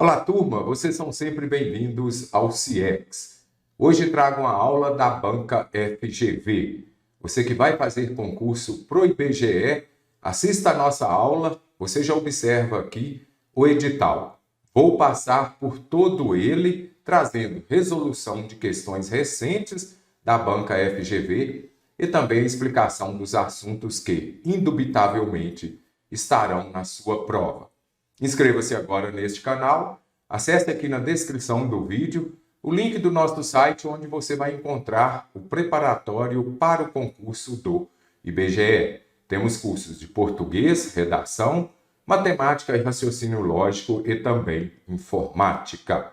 Olá, turma! Vocês são sempre bem-vindos ao CIEX. Hoje trago uma aula da banca FGV. Você que vai fazer concurso pro IBGE, assista a nossa aula. Você já observa aqui o edital. Vou passar por todo ele, trazendo resolução de questões recentes da banca FGV e também a explicação dos assuntos que, indubitavelmente, estarão na sua prova. Inscreva-se agora neste canal, acesse aqui na descrição do vídeo o link do nosso site onde você vai encontrar o preparatório para o concurso do IBGE. Temos cursos de português, redação, matemática e raciocínio lógico e também informática.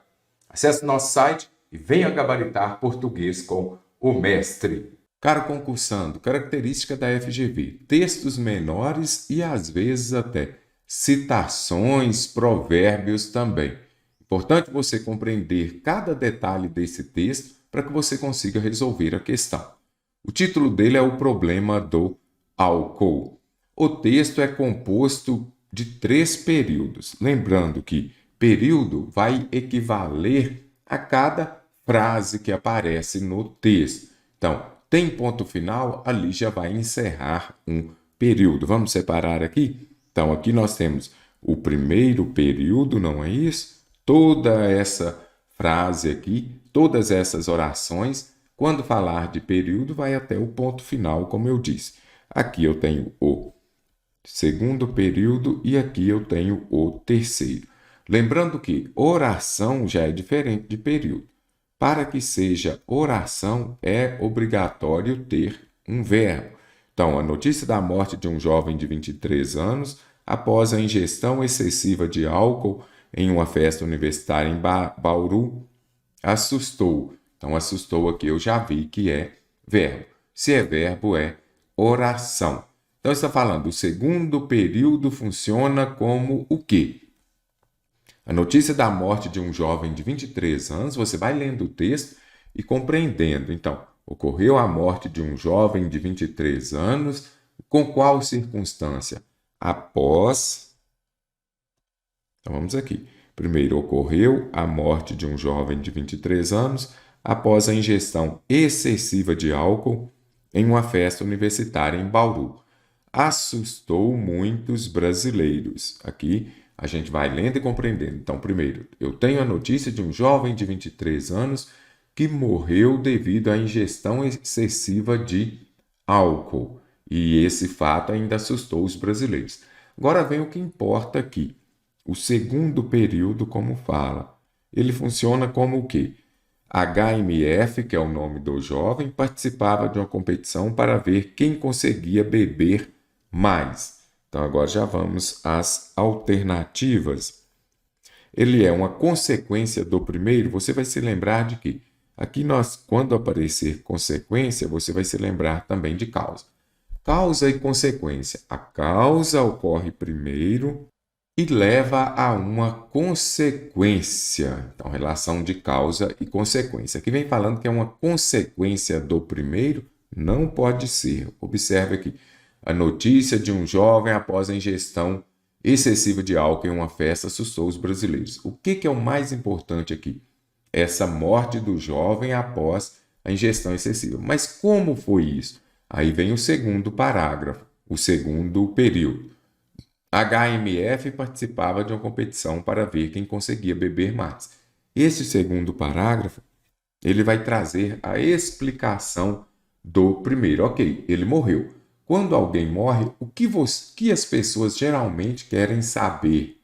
Acesse nosso site e venha gabaritar português com o mestre. Caro concursando, característica da FGV, textos menores e às vezes até citações, provérbios também. Importante você compreender cada detalhe desse texto para que você consiga resolver a questão. O título dele é o problema do álcool. O texto é composto de 3 períodos. Lembrando que período vai equivaler a cada frase que aparece no texto. Então, tem ponto final, ali já vai encerrar um período. Vamos separar aqui? Então, aqui nós temos o primeiro período, não é isso? Toda essa frase aqui, todas essas orações, quando falar de período, vai até o ponto final, como eu disse. Aqui eu tenho o segundo período e aqui eu tenho o terceiro. Lembrando que oração já é diferente de período. Para que seja oração, é obrigatório ter um verbo. Então, a notícia da morte de um jovem de 23 anos após a ingestão excessiva de álcool em uma festa universitária em Bauru assustou. Então, assustou aqui eu já vi que é verbo. Se é verbo, é oração. Então, está falando, o segundo período funciona como o quê? A notícia da morte de um jovem de 23 anos, você vai lendo o texto e compreendendo. Então, ocorreu a morte de um jovem de 23 anos, com qual circunstância? Após. Então, vamos aqui. Primeiro, ocorreu a morte de um jovem de 23 anos após a ingestão excessiva de álcool em uma festa universitária em Bauru. Assustou muitos brasileiros. Aqui a gente vai lendo e compreendendo. Então, primeiro, eu tenho a notícia de um jovem de 23 anos que morreu devido à ingestão excessiva de álcool. E esse fato ainda assustou os brasileiros. Agora vem o que importa aqui. O segundo período, como fala. Ele funciona como o quê? HMF, que é o nome do jovem, participava de uma competição para ver quem conseguia beber mais. Então, agora já vamos às alternativas. Ele é uma consequência do primeiro. Você vai se lembrar de que aqui quando aparecer consequência, você vai se lembrar também de causa. Causa e consequência. A causa ocorre primeiro e leva a uma consequência. Então, relação de causa e consequência. Aqui vem falando que é uma consequência do primeiro, não pode ser. Observe aqui. A notícia de um jovem após a ingestão excessiva de álcool em uma festa assustou os brasileiros. O que é o mais importante aqui? Essa morte do jovem após a ingestão excessiva. Mas como foi isso? Aí vem o segundo parágrafo, o segundo período. HMF participava de uma competição para ver quem conseguia beber mais. Esse segundo parágrafo, ele vai trazer a explicação do primeiro. Ok, ele morreu. Quando alguém morre, o que as pessoas geralmente querem saber?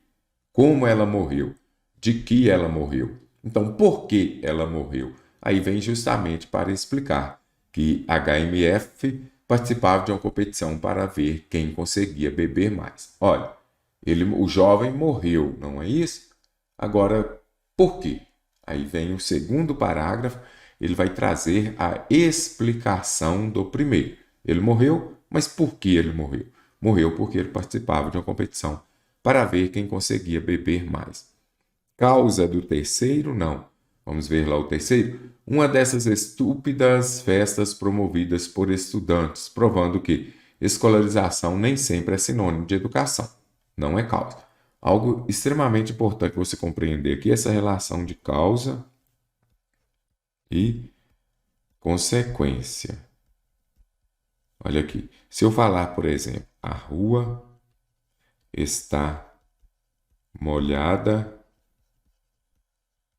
Como ela morreu? De que ela morreu? Então, por que ela morreu? Aí vem justamente para explicar que HMF participava de uma competição para ver quem conseguia beber mais. Olha, o jovem morreu, não é isso? Agora, por quê? Aí vem o segundo parágrafo, ele vai trazer a explicação do primeiro. Ele morreu, mas por que ele morreu? Morreu porque ele participava de uma competição para ver quem conseguia beber mais. Causa do terceiro, não. Vamos ver lá o terceiro. Uma dessas estúpidas festas promovidas por estudantes, provando que escolarização nem sempre é sinônimo de educação. Não é causa. algo extremamente importante você compreender aqui, essa relação de causa e consequência. Olha aqui, se eu falar, por exemplo, a rua está molhada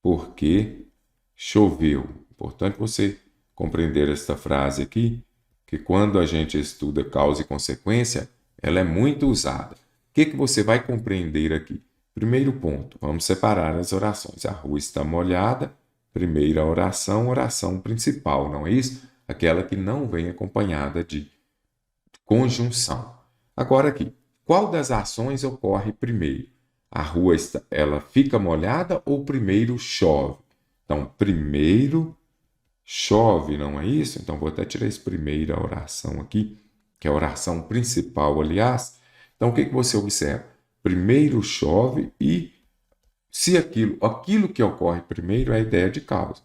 porque choveu. Importante você compreender esta frase aqui, que quando a gente estuda causa e consequência, ela é muito usada. O que você vai compreender aqui? Primeiro ponto, vamos separar as orações. A rua está molhada, primeira oração, oração principal, não é isso? Aquela que não vem acompanhada de conjunção. Agora aqui, qual das ações ocorre primeiro? A rua ela fica molhada ou primeiro chove? Então, primeiro chove, não é isso? Então, vou até tirar essa primeira oração aqui, que é a oração principal, aliás. Então, o que você observa? Primeiro chove e se aquilo que ocorre primeiro é a ideia de causa.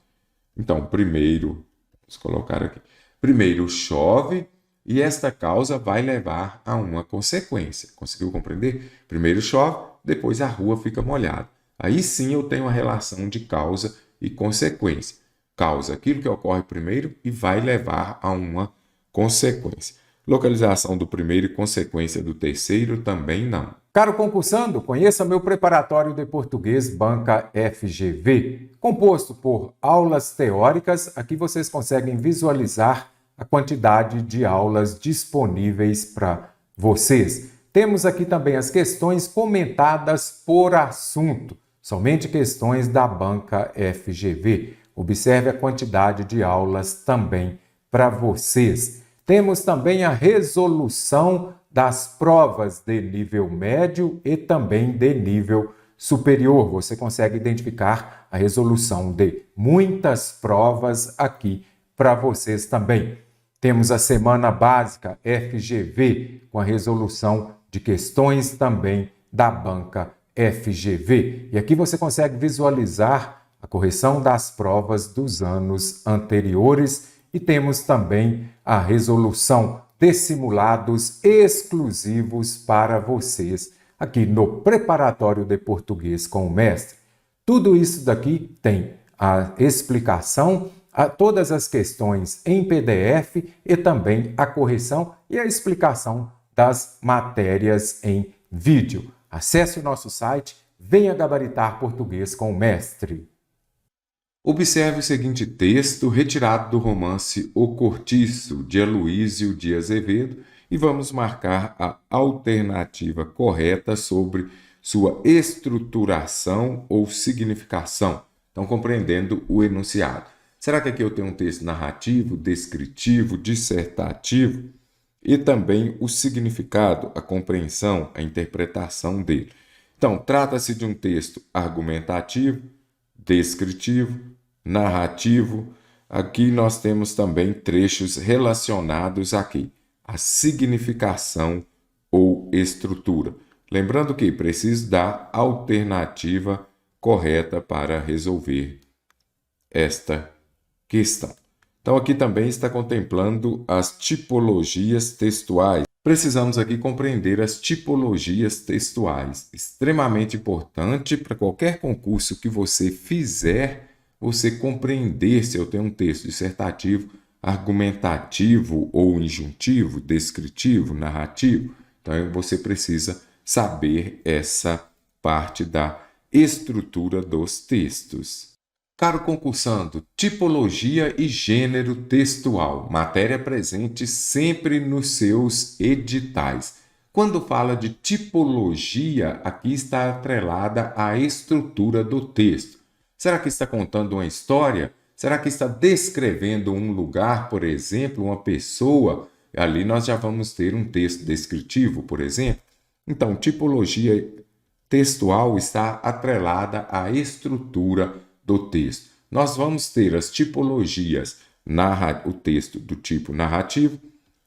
Então, primeiro, vamos colocar aqui, primeiro chove e esta causa vai levar a uma consequência. Conseguiu compreender? Primeiro chove, depois a rua fica molhada. Aí sim eu tenho a relação de causa e consequência. Causa aquilo que ocorre primeiro e vai levar a uma consequência. Localização do primeiro e consequência do terceiro também não. Caro concursando, conheça meu preparatório de português Banca FGV, composto por aulas teóricas. Aqui vocês conseguem visualizar a quantidade de aulas disponíveis para vocês. Temos aqui também as questões comentadas por assunto, somente questões da Banca FGV. Observe a quantidade de aulas também para vocês. Temos também a resolução das provas de nível médio e também de nível superior. Você consegue identificar a resolução de muitas provas aqui para vocês também. Temos a semana básica FGV com a resolução de questões também da Banca FGV. E aqui você consegue visualizar a correção das provas dos anos anteriores e temos também a resolução de simulados exclusivos para vocês aqui no Preparatório de Português com o Mestre. Tudo isso daqui tem a explicação, todas as questões em PDF e também a correção e a explicação das matérias em vídeo. Acesse o nosso site, venha gabaritar português com o Mestre. Observe o seguinte texto retirado do romance O Cortiço, de Aloísio de Azevedo, e vamos marcar a alternativa correta sobre sua estruturação ou significação. Então, compreendendo o enunciado. Será que aqui eu tenho um texto narrativo, descritivo, dissertativo e também o significado, a compreensão, a interpretação dele? Então, trata-se de um texto argumentativo, descritivo, narrativo. Aqui nós temos também trechos relacionados aqui à significação ou estrutura. Lembrando que preciso da alternativa correta para resolver esta questão. Então, aqui também está contemplando as tipologias textuais. Precisamos aqui compreender as tipologias textuais. Extremamente importante para qualquer concurso que você fizer, você compreender se eu tenho um texto dissertativo, argumentativo ou injuntivo, descritivo, narrativo. Então, você precisa saber essa parte da estrutura dos textos. Caro concursando, tipologia e gênero textual, matéria presente sempre nos seus editais. Quando fala de tipologia, aqui está atrelada à estrutura do texto. Será que está contando uma história? Será que está descrevendo um lugar, por exemplo, uma pessoa? Ali nós já vamos ter um texto descritivo, por exemplo. Então, tipologia textual está atrelada à estrutura do texto. Nós vamos ter as tipologias, o texto do tipo narrativo,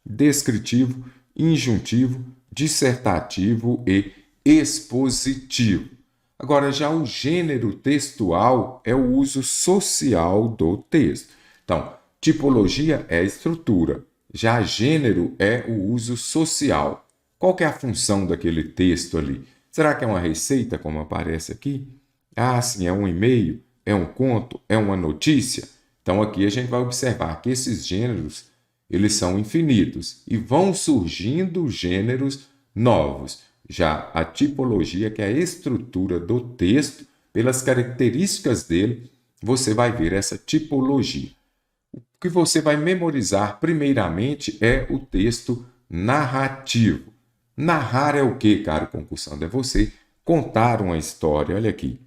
descritivo, injuntivo, dissertativo e expositivo. Agora, já o gênero textual é o uso social do texto. Então, tipologia é a estrutura, já gênero é o uso social. Qual que é a função daquele texto ali? Será que é uma receita, como aparece aqui? Ah, sim, é um e-mail, é um conto, é uma notícia? Então aqui a gente vai observar que esses gêneros, eles são infinitos e vão surgindo gêneros novos. Já a tipologia, que é a estrutura do texto, pelas características dele, você vai ver essa tipologia. O que você vai memorizar primeiramente é o texto narrativo. Narrar é o que, caro concursando? É você contar uma história. Olha aqui.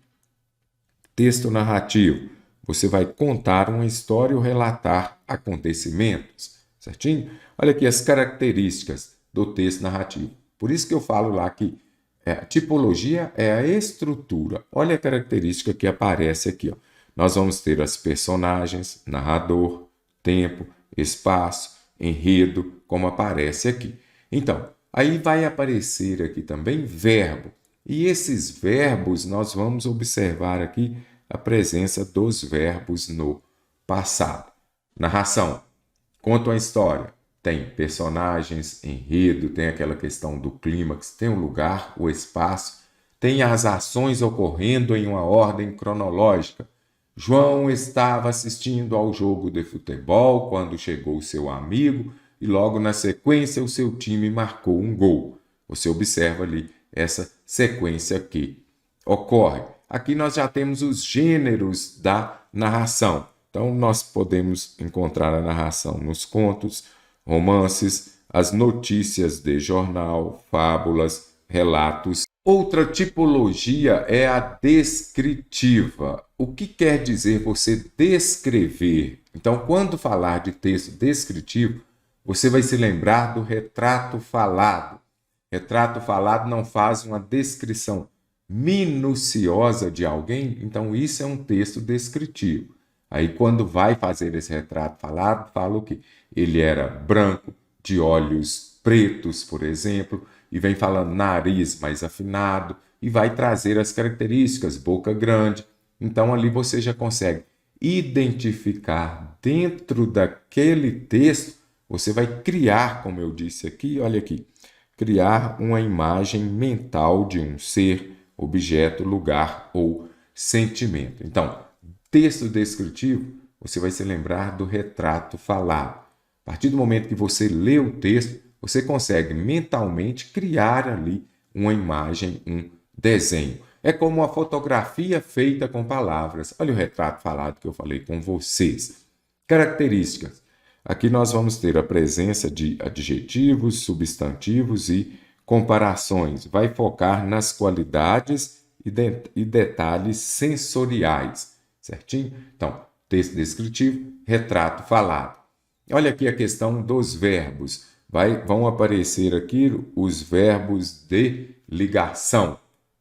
Texto narrativo. Você vai contar uma história ou relatar acontecimentos. Certinho? Olha aqui as características do texto narrativo. Por isso que eu falo lá que a tipologia é a estrutura. Olha a característica que aparece aqui. Ó. Nós vamos ter as personagens, narrador, tempo, espaço, enredo, como aparece aqui. Então, aí vai aparecer aqui também verbo. E esses verbos, nós vamos observar aqui a presença dos verbos no passado. Narração. Conta uma história. Tem personagens, enredo, tem aquela questão do clímax, tem o lugar, o espaço, tem as ações ocorrendo em uma ordem cronológica. João estava assistindo ao jogo de futebol quando chegou seu amigo e logo na sequência o seu time marcou um gol. Você observa ali essa sequência que ocorre. Aqui nós já temos os gêneros da narração. Então nós podemos encontrar a narração nos contos, romances, as notícias de jornal, fábulas, relatos. Outra tipologia é a descritiva. O que quer dizer você descrever? Então, quando falar de texto descritivo, você vai se lembrar do retrato falado. Retrato falado não faz uma descrição minuciosa de alguém, então isso é um texto descritivo. Aí, quando vai fazer esse retrato falado, fala o quê? Ele era branco, de olhos pretos, por exemplo, e vem falando nariz mais afinado, e vai trazer as características, boca grande. Então, ali você já consegue identificar dentro daquele texto, você vai criar, como eu disse aqui, olha aqui, criar uma imagem mental de um ser, objeto, lugar ou sentimento. Então, texto descritivo, você vai se lembrar do retrato falado. A partir do momento que você lê o texto, você consegue mentalmente criar ali uma imagem, um desenho. É como uma fotografia feita com palavras. Olha o retrato falado que eu falei com vocês. Características. Aqui nós vamos ter a presença de adjetivos, substantivos e comparações. Vai focar nas qualidades e detalhes sensoriais. Certinho? Então, texto descritivo, retrato falado. Olha aqui a questão dos verbos. Vão aparecer aqui os verbos de ligação.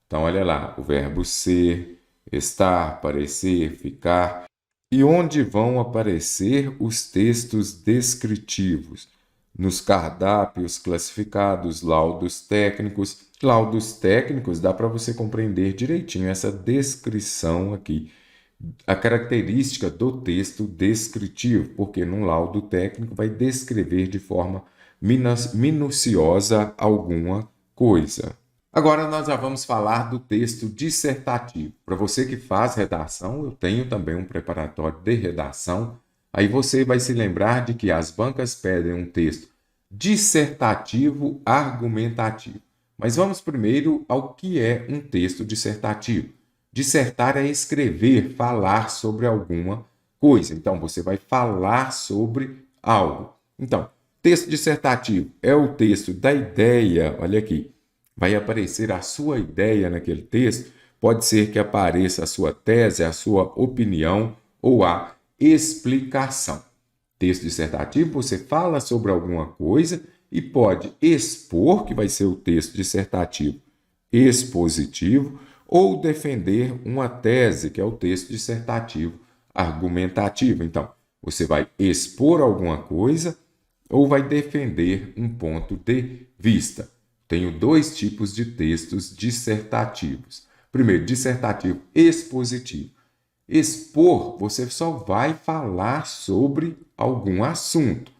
Então, olha lá, o verbo ser, estar, parecer, ficar. E onde vão aparecer os textos descritivos? Nos cardápios classificados, laudos técnicos. Laudos técnicos dá para você compreender direitinho essa descrição aqui. A característica do texto descritivo, porque num laudo técnico vai descrever de forma minuciosa alguma coisa. Agora nós já vamos falar do texto dissertativo. Para você que faz redação, eu tenho também um preparatório de redação. Aí você vai se lembrar de que as bancas pedem um texto dissertativo argumentativo. Mas vamos primeiro ao que é um texto dissertativo. Dissertar é escrever, falar sobre alguma coisa. Então, você vai falar sobre algo. Então, texto dissertativo é o texto da ideia. Olha aqui, vai aparecer a sua ideia naquele texto. Pode ser que apareça a sua tese, a sua opinião ou a explicação. Texto dissertativo, você fala sobre alguma coisa e pode expor, que vai ser o texto dissertativo expositivo, ou defender uma tese, que é o texto dissertativo argumentativo. Então, você vai expor alguma coisa ou vai defender um ponto de vista. Tenho dois tipos de textos dissertativos. Primeiro, dissertativo expositivo. Expor, você só vai falar sobre algum assunto.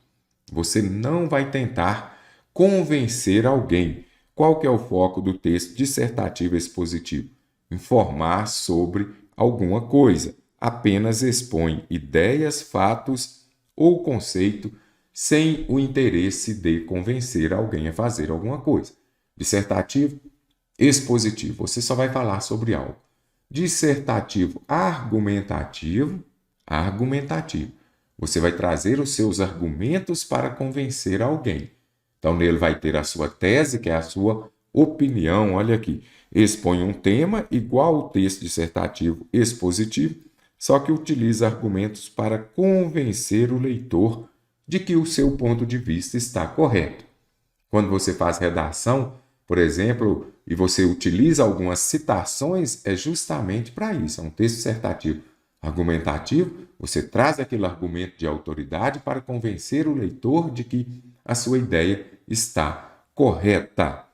Você não vai tentar convencer alguém. qual que é o foco do texto dissertativo expositivo? Informar sobre alguma coisa. Apenas expõe ideias, fatos ou conceito sem o interesse de convencer alguém a fazer alguma coisa. Dissertativo, expositivo, você só vai falar sobre algo. Dissertativo, argumentativo, você vai trazer os seus argumentos para convencer alguém. Então, nele vai ter a sua tese, que é a sua opinião. Olha aqui, expõe um tema igual ao texto dissertativo expositivo, só que utiliza argumentos para convencer o leitor de que o seu ponto de vista está correto. Quando você faz redação, por exemplo, e você utiliza algumas citações, é justamente para isso. É um texto dissertativo argumentativo, você traz aquele argumento de autoridade para convencer o leitor de que a sua ideia está correta.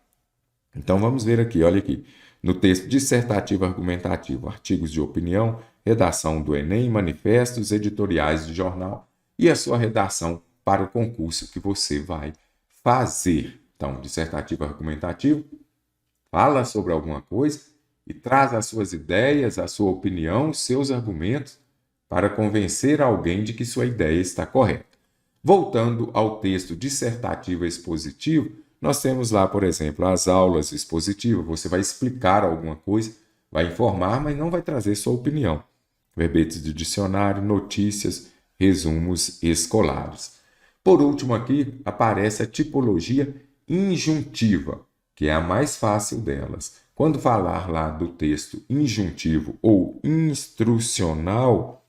Então vamos ver aqui, olha aqui, no texto dissertativo argumentativo, artigos de opinião, redação do Enem, manifestos, editoriais de jornal e a sua redação para o concurso que você vai fazer. Então, dissertativo argumentativo, fala sobre alguma coisa e traz as suas ideias, a sua opinião, os seus argumentos para convencer alguém de que sua ideia está correta. Voltando ao texto dissertativo expositivo, nós temos lá, por exemplo, as aulas expositivas. Você vai explicar alguma coisa, vai informar, mas não vai trazer sua opinião. Verbetes de dicionário, notícias, resumos escolares. Por último aqui, aparece a tipologia injuntiva, que é a mais fácil delas. Quando falar lá do texto injuntivo ou instrucional,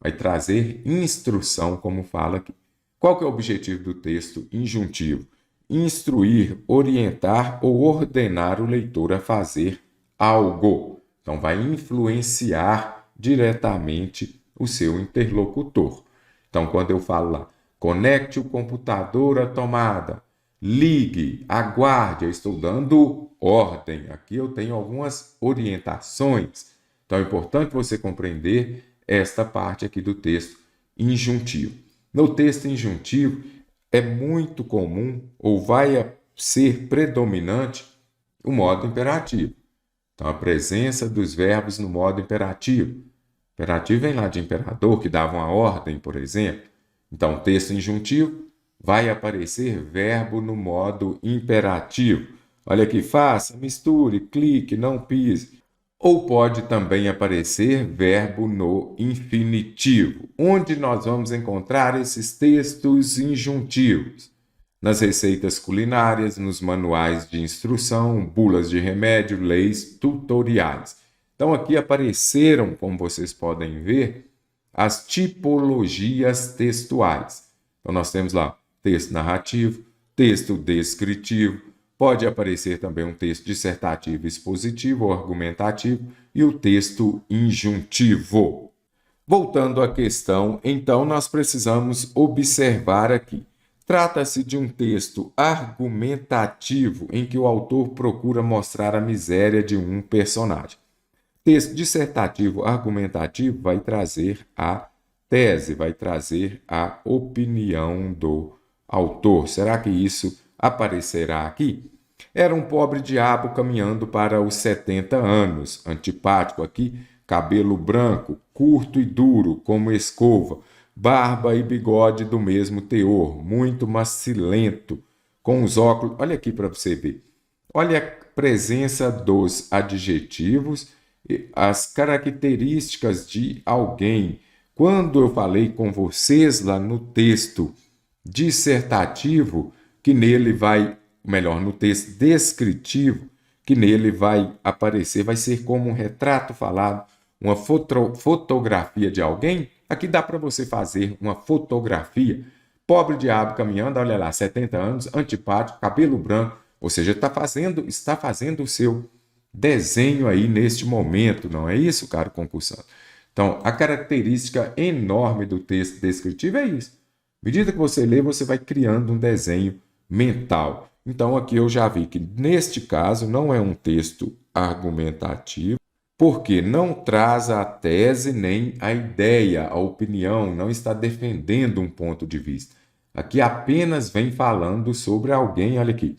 vai trazer instrução, como fala aqui. Qual que é o objetivo do texto injuntivo? Instruir, orientar ou ordenar o leitor a fazer algo. Então, vai influenciar diretamente o seu interlocutor. Então, quando eu falo lá, conecte o computador à tomada, ligue, aguarde, eu estou dando ordem. Aqui eu tenho algumas orientações. Então é importante você compreender esta parte aqui do texto injuntivo. No texto injuntivo é muito comum ou vai ser predominante o modo imperativo. Então a presença dos verbos no modo imperativo. Imperativo vem lá de imperador, que dava uma ordem, por exemplo. Então texto injuntivo vai aparecer verbo no modo imperativo. Olha aqui, faça, misture, clique, não pise. Ou pode também aparecer verbo no infinitivo. Onde nós vamos encontrar esses textos injuntivos? Nas receitas culinárias, nos manuais de instrução, bulas de remédio, leis, tutoriais. Então aqui apareceram, como vocês podem ver, as tipologias textuais. Então nós temos lá texto narrativo, texto descritivo, pode aparecer também um texto dissertativo expositivo ou argumentativo e o texto injuntivo. Voltando à questão, então nós precisamos observar aqui. Trata-se de um texto argumentativo em que o autor procura mostrar a miséria de um personagem. Texto dissertativo argumentativo vai trazer a tese, vai trazer a opinião do autor. Será que isso aparecerá aqui? Era um pobre diabo caminhando para os 70 anos, antipático aqui, cabelo branco, curto e duro como escova, barba e bigode do mesmo teor, muito macilento, com os óculos. Olha aqui para você ver. Olha a presença dos adjetivos, as características de alguém. Quando eu falei com vocês lá no texto dissertativo, que nele vai, melhor, no texto descritivo, que nele vai aparecer, vai ser como um retrato falado, uma fotografia de alguém. Aqui dá para você fazer uma fotografia. Pobre diabo caminhando, olha lá, 70 anos, antipático, cabelo branco, ou seja, está fazendo o seu desenho aí neste momento, não é isso, caro concursante? Então, a característica enorme do texto descritivo é isso. À medida que você lê, você vai criando um desenho mental. Então, aqui eu já vi que, neste caso, não é um texto argumentativo, porque não traz a tese nem a ideia, a opinião, não está defendendo um ponto de vista. Aqui apenas vem falando sobre alguém, olha aqui,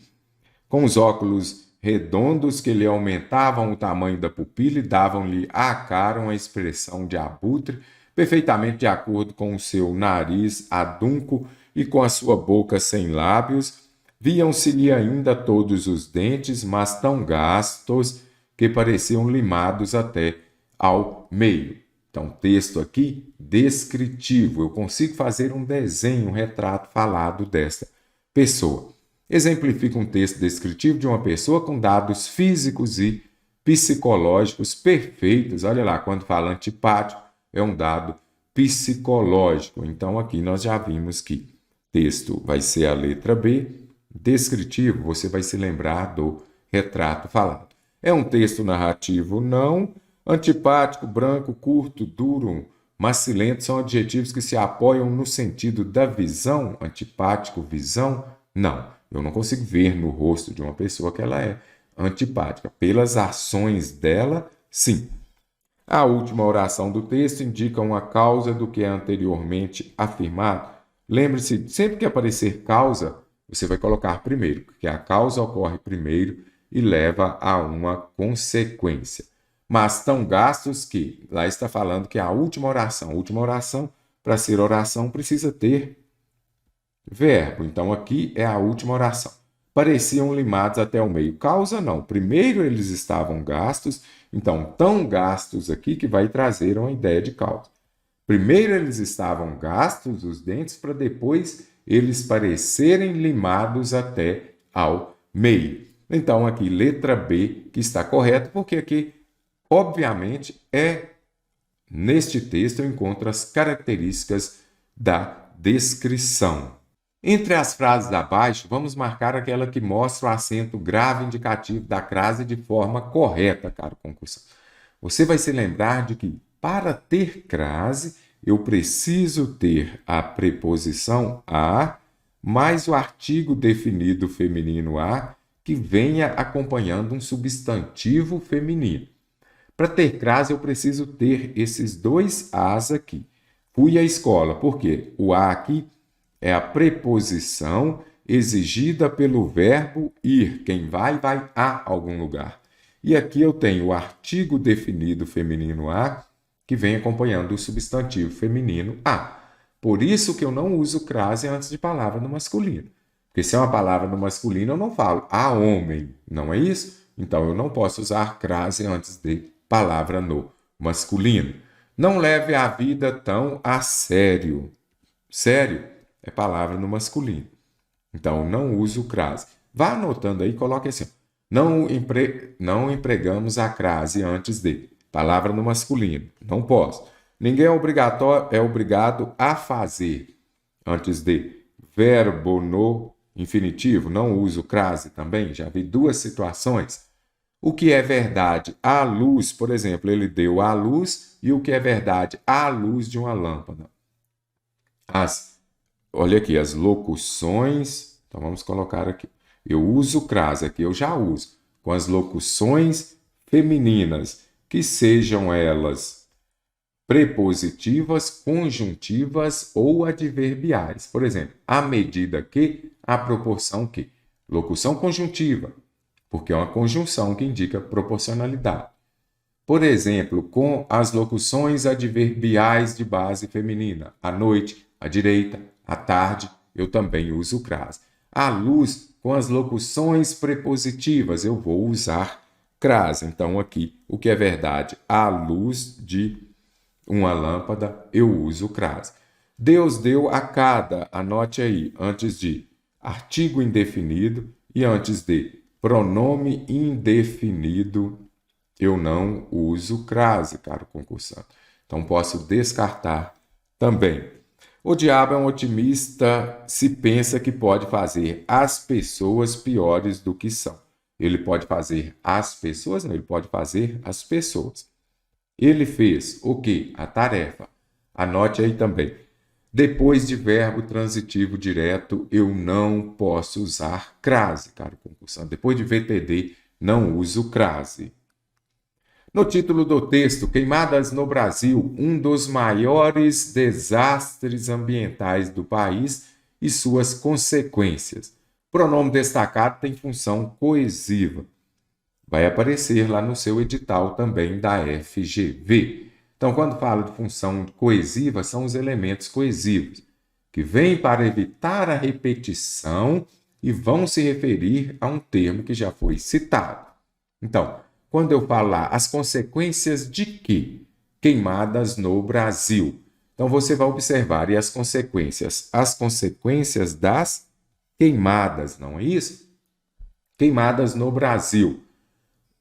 com os óculos redondos que lhe aumentavam o tamanho da pupila e davam-lhe à cara uma expressão de abutre, perfeitamente de acordo com o seu nariz adunco e com a sua boca sem lábios. Viam-se-lhe ainda todos os dentes, mas tão gastos que pareciam limados até ao meio. Então, texto aqui descritivo. Eu consigo fazer um desenho, um retrato falado desta pessoa. Exemplifica um texto descritivo de uma pessoa com dados físicos e psicológicos perfeitos. Olha lá, quando fala antipático, é um dado psicológico. Então, aqui nós já vimos que texto vai ser a letra B. Descritivo, você vai se lembrar do retrato falado. É um texto narrativo? Não. Antipático, branco, curto, duro, macilento são adjetivos que se apoiam no sentido da visão. Antipático, visão? Não. Eu não consigo ver no rosto de uma pessoa que ela é antipática. Pelas ações dela, sim. A última oração do texto indica uma causa do que é anteriormente afirmado. Lembre-se, sempre que aparecer causa, você vai colocar primeiro, porque a causa ocorre primeiro e leva a uma consequência. Mas tão gastos que, lá está falando que é a última oração. A última oração, para ser oração, precisa ter verbo. Então, aqui é a última oração. Pareciam limados até o meio. Causa, não. Primeiro eles estavam gastos, então, tão gastos aqui que vai trazer uma ideia de causa. Primeiro eles estavam gastos, os dentes, para depois eles parecerem limados até ao meio. Então, aqui, letra B, que está correta, porque aqui, obviamente, neste texto eu encontro as características da descrição. Entre as frases abaixo, vamos marcar aquela que mostra o acento grave indicativo da crase de forma correta, caro concursante. Você vai se lembrar de que, para ter crase, eu preciso ter a preposição a mais o artigo definido feminino a que venha acompanhando um substantivo feminino. Para ter crase, eu preciso ter esses dois as aqui. Fui à escola, por quê? O a aqui é a preposição exigida pelo verbo ir. Quem vai, vai a algum lugar. E aqui eu tenho o artigo definido feminino a, que vem acompanhando o substantivo feminino a. Por isso que eu não uso crase antes de palavra no masculino. Porque se é uma palavra no masculino, eu não falo a homem, não é isso? Então eu não posso usar crase antes de palavra no masculino. Não leve a vida tão a sério. Sério é palavra no masculino. Então, não uso crase. Vá anotando aí, coloque assim. Não empregamos a crase antes de. Palavra no masculino. Não posso. Ninguém é obrigado a fazer antes de. Verbo no infinitivo. Não uso crase também. Já vi duas situações. O que é verdade à luz, por exemplo, ele deu à luz, e o que é verdade à luz de uma lâmpada. Olha aqui, as locuções. Então, vamos colocar aqui. Eu uso crase, aqui eu já uso. Com as locuções femininas, que sejam elas prepositivas, conjuntivas ou adverbiais. Por exemplo, à medida que, à proporção que. Locução conjuntiva, porque é uma conjunção que indica proporcionalidade. Por exemplo, com as locuções adverbiais de base feminina. À noite, à direita, à tarde, eu também uso crase. À luz, com as locuções prepositivas, eu vou usar crase. Então, aqui, o que é verdade? À luz de uma lâmpada, eu uso crase. Deus deu a cada, anote aí, antes de artigo indefinido e antes de pronome indefinido, eu não uso crase, caro concursante. Então, posso descartar também. O diabo é um otimista se pensa que pode fazer as pessoas piores do que são. Ele pode fazer as pessoas? Não, ele pode fazer as pessoas. Ele fez o quê? A tarefa. Anote aí também. Depois de verbo transitivo direto, eu não posso usar crase, caro concursante. Depois de VTD, não uso crase. No título do texto, Queimadas no Brasil, um dos maiores desastres ambientais do país e suas consequências. Pronome destacado tem função coesiva. Vai aparecer lá no seu edital também da FGV. Então, quando falo de função coesiva, são os elementos coesivos, que vêm para evitar a repetição e vão se referir a um termo que já foi citado. Então, quando eu falar as consequências de quê? Queimadas no Brasil. Então, você vai observar, e as consequências? As consequências das queimadas, não é isso? Queimadas no Brasil.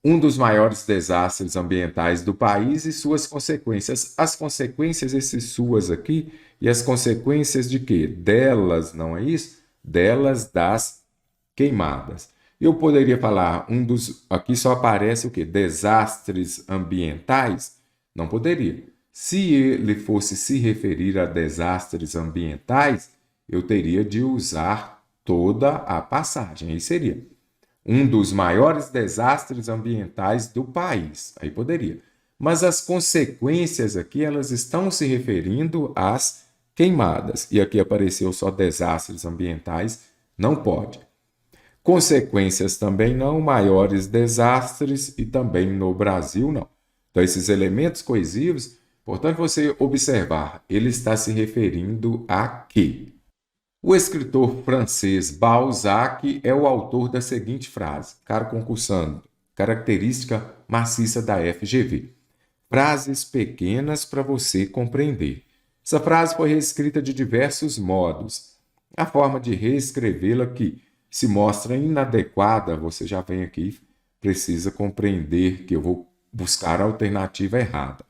Um dos maiores desastres ambientais do país e suas consequências. As consequências, esses suas aqui, e as consequências de quê? Delas, não é isso? Delas das queimadas. Eu poderia falar, aqui só aparece o quê? Desastres ambientais? Não poderia. Se ele fosse se referir a desastres ambientais, eu teria de usar toda a passagem. Aí seria um dos maiores desastres ambientais do país. Aí poderia. Mas as consequências aqui, elas estão se referindo às queimadas. E aqui apareceu só desastres ambientais, não pode. Consequências também não, maiores desastres e também no Brasil não. Então, esses elementos coesivos, portanto, você observar, ele está se referindo a quê? O escritor francês Balzac é o autor da seguinte frase, caro concursando, característica maciça da FGV. Frases pequenas para você compreender. Essa frase foi reescrita de diversos modos. A forma de reescrevê-la que se mostra inadequada, você já vem aqui, precisa compreender que eu vou buscar a alternativa errada.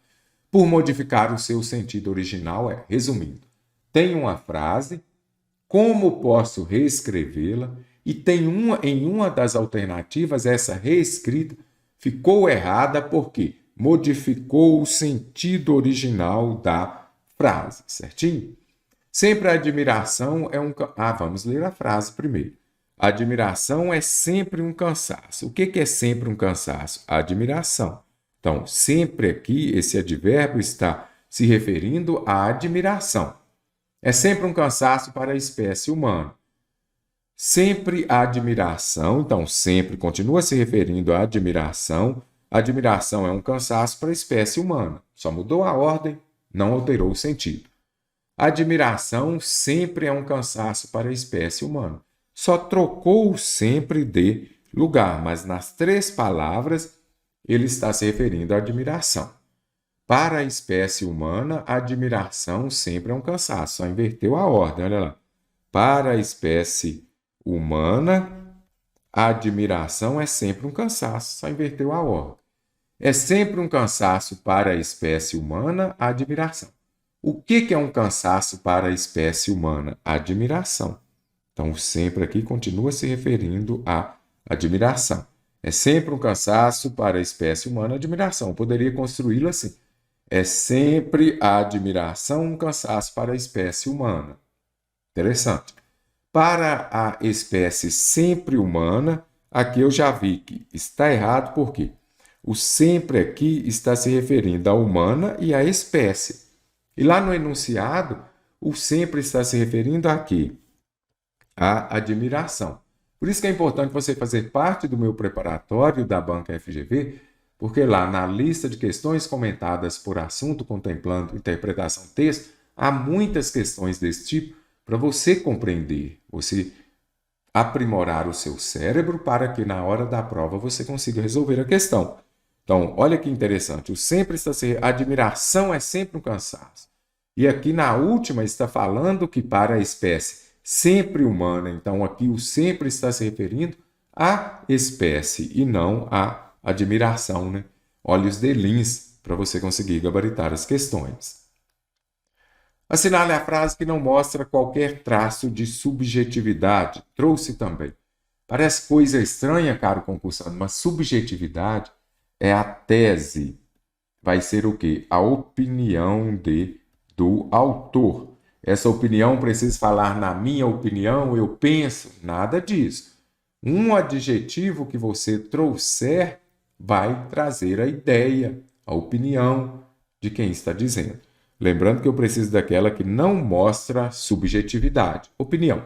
Por modificar o seu sentido original, resumindo, tem uma frase, como posso reescrevê-la? E tem em uma das alternativas, essa reescrita ficou errada porque modificou o sentido original da frase, certinho? Sempre a admiração é um... vamos ler a frase primeiro. A admiração é sempre um cansaço. O que é sempre um cansaço? A admiração. Então, sempre aqui, esse advérbio está se referindo à admiração. É sempre um cansaço para a espécie humana. Sempre a admiração, então sempre continua se referindo à admiração. Admiração é um cansaço para a espécie humana. Só mudou a ordem, não alterou o sentido. Admiração sempre é um cansaço para a espécie humana. Só trocou sempre de lugar, mas nas três palavras ele está se referindo à admiração. Para a espécie humana, a admiração sempre é um cansaço. Só inverteu a ordem, olha lá. Para a espécie humana, a admiração é sempre um cansaço. Só inverteu a ordem. É sempre um cansaço para a espécie humana, a admiração. O que é um cansaço para a espécie humana? A admiração. Então, sempre aqui continua se referindo à admiração. É sempre um cansaço para a espécie humana, a admiração. Eu poderia construí-lo assim. É sempre a admiração um cansaço para a espécie humana. Interessante. Para a espécie sempre humana, aqui eu já vi que está errado, por quê? O sempre aqui está se referindo à humana e à espécie. E lá no enunciado, o sempre está se referindo a quê? À admiração. Por isso que é importante você fazer parte do meu preparatório da Banca FGV, porque lá na lista de questões comentadas por assunto contemplando interpretação texto, há muitas questões desse tipo para você compreender, você aprimorar o seu cérebro para que na hora da prova você consiga resolver a questão. Então, olha que interessante, o sempre está a admiração é sempre um cansaço. E aqui na última está falando que para a espécie sempre humana, então aqui o sempre está se referindo à espécie e não à admiração, né? Olhe os delins para você conseguir gabaritar as questões. Assinale a frase que não mostra qualquer traço de subjetividade. Trouxe também. Parece coisa estranha, caro concursado, mas subjetividade é a tese. Vai ser o quê? A opinião do autor. Essa opinião precisa falar na minha opinião, eu penso, nada disso. Um adjetivo que você trouxer vai trazer a ideia, a opinião de quem está dizendo. Lembrando que eu preciso daquela que não mostra subjetividade. Opinião.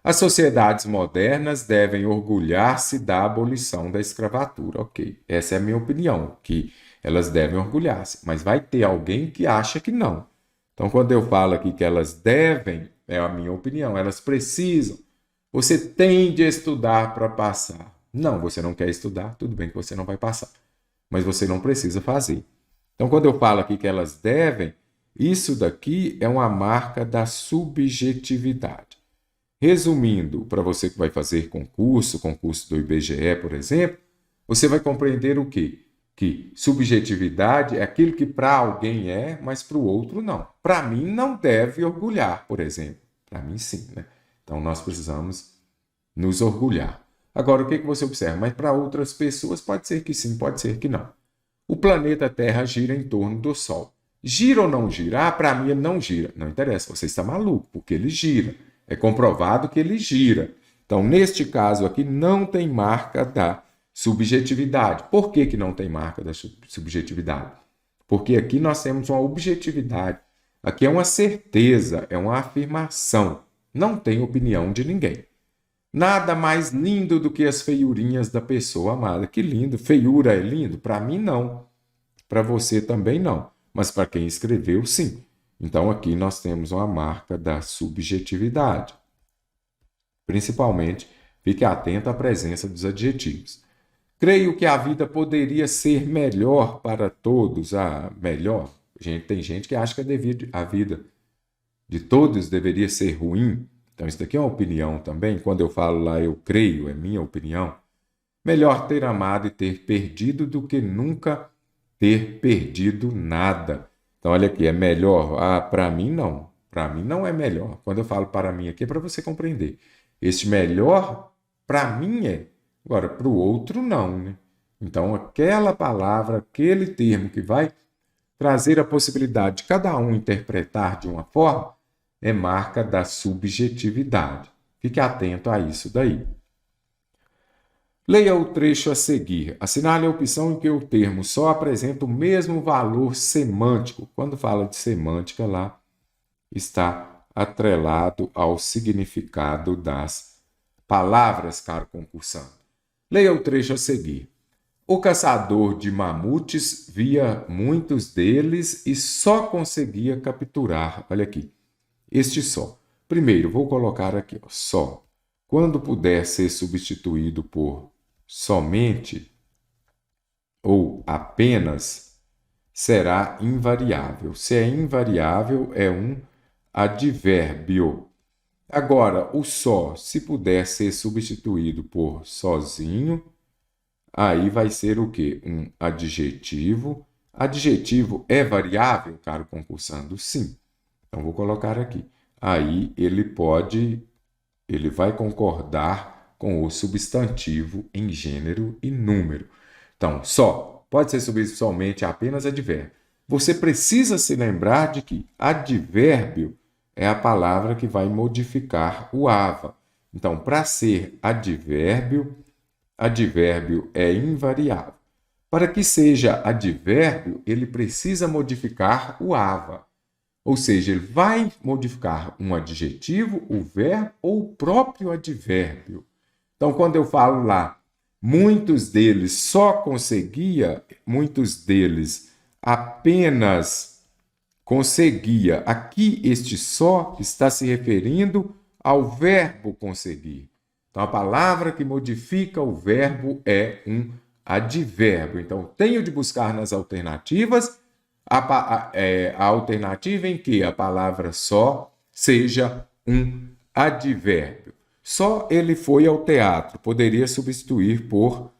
As sociedades modernas devem orgulhar-se da abolição da escravatura. Ok, essa é a minha opinião, que elas devem orgulhar-se, mas vai ter alguém que acha que não. Então, quando eu falo aqui que elas devem, é a minha opinião, elas precisam. Você tem de estudar para passar. Não, você não quer estudar, tudo bem que você não vai passar, mas você não precisa fazer. Então, quando eu falo aqui que elas devem, isso daqui é uma marca da subjetividade. Resumindo, para você que vai fazer concurso do IBGE, por exemplo, você vai compreender o quê? Que subjetividade é aquilo que para alguém é, mas para o outro não. Para mim não deve orgulhar, por exemplo. Para mim sim, né? Então nós precisamos nos orgulhar. Agora, o que você observa? Mas para outras pessoas pode ser que sim, pode ser que não. O planeta Terra gira em torno do Sol. Gira ou não gira? Para mim ele não gira. Não interessa, você está maluco, porque ele gira. É comprovado que ele gira. Então, neste caso aqui, não tem marca da subjetividade. Por que não tem marca da subjetividade? Porque aqui nós temos uma objetividade. Aqui é uma certeza, é uma afirmação. Não tem opinião de ninguém. Nada mais lindo do que as feiurinhas da pessoa amada. Que lindo. Feiura é lindo? Para mim, não. Para você também não. Mas para quem escreveu, sim. Então, aqui nós temos uma marca da subjetividade. Principalmente, fique atento à presença dos adjetivos. Creio que a vida poderia ser melhor para todos. Melhor? Tem gente que acha que a vida de todos deveria ser ruim. Então, isso daqui é uma opinião também. Quando eu falo lá, eu creio, é minha opinião. Melhor ter amado e ter perdido do que nunca ter perdido nada. Então, olha aqui, é melhor? Para mim, não. Para mim, não é melhor. Quando eu falo para mim aqui, é para você compreender. Este melhor, para mim, é. Agora, para o outro, não, né? Então, aquela palavra, aquele termo que vai trazer a possibilidade de cada um interpretar de uma forma, é marca da subjetividade. Fique atento a isso daí. Leia o trecho a seguir. Assinale a opção em que o termo só apresenta o mesmo valor semântico. Quando fala de semântica, lá está atrelado ao significado das palavras, caro concursante. Leia o trecho a seguir. O caçador de mamutes via muitos deles e só conseguia capturar. Olha aqui, este só. Primeiro, vou colocar aqui, ó, só. Quando puder ser substituído por somente ou apenas, será invariável. Se é invariável, é um advérbio. Agora, o só, se puder ser substituído por sozinho, aí vai ser o quê? Um adjetivo. Adjetivo é variável, caro concursando? Sim. Então, vou colocar aqui. Aí, ele vai concordar com o substantivo em gênero e número. Então, só pode ser substituído somente apenas advérbio. Você precisa se lembrar de que advérbio é a palavra que vai modificar o ava. Então, para ser advérbio é invariável. Para que seja advérbio, ele precisa modificar o ava. Ou seja, ele vai modificar um adjetivo, o verbo ou o próprio advérbio. Então, quando eu falo lá, muitos deles apenas conseguia. Aqui, este só está se referindo ao verbo conseguir. Então, a palavra que modifica o verbo é um advérbio. Então, tenho de buscar nas alternativas a alternativa em que a palavra só seja um advérbio. Só ele foi ao teatro, poderia substituir por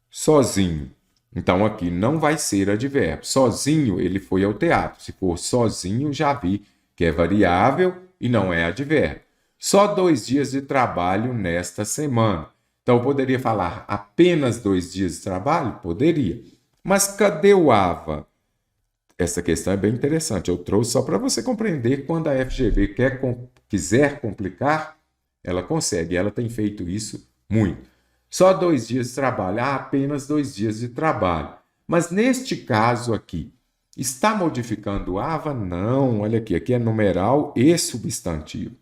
sozinho. Então, aqui não vai ser advérbio. Sozinho, ele foi ao teatro. Se for sozinho, já vi que é variável e não é advérbio. Só 2 dias de trabalho nesta semana. Então, eu poderia falar apenas 2 dias de trabalho? Poderia. Mas cadê o ava? Essa questão é bem interessante. Eu trouxe só para você compreender quando a FGV quiser complicar, ela consegue. Ela tem feito isso muito. Só 2 dias de trabalho. Apenas 2 dias de trabalho. Mas neste caso aqui, está modificando o ava? Não. Olha aqui. Aqui é numeral e substantivo.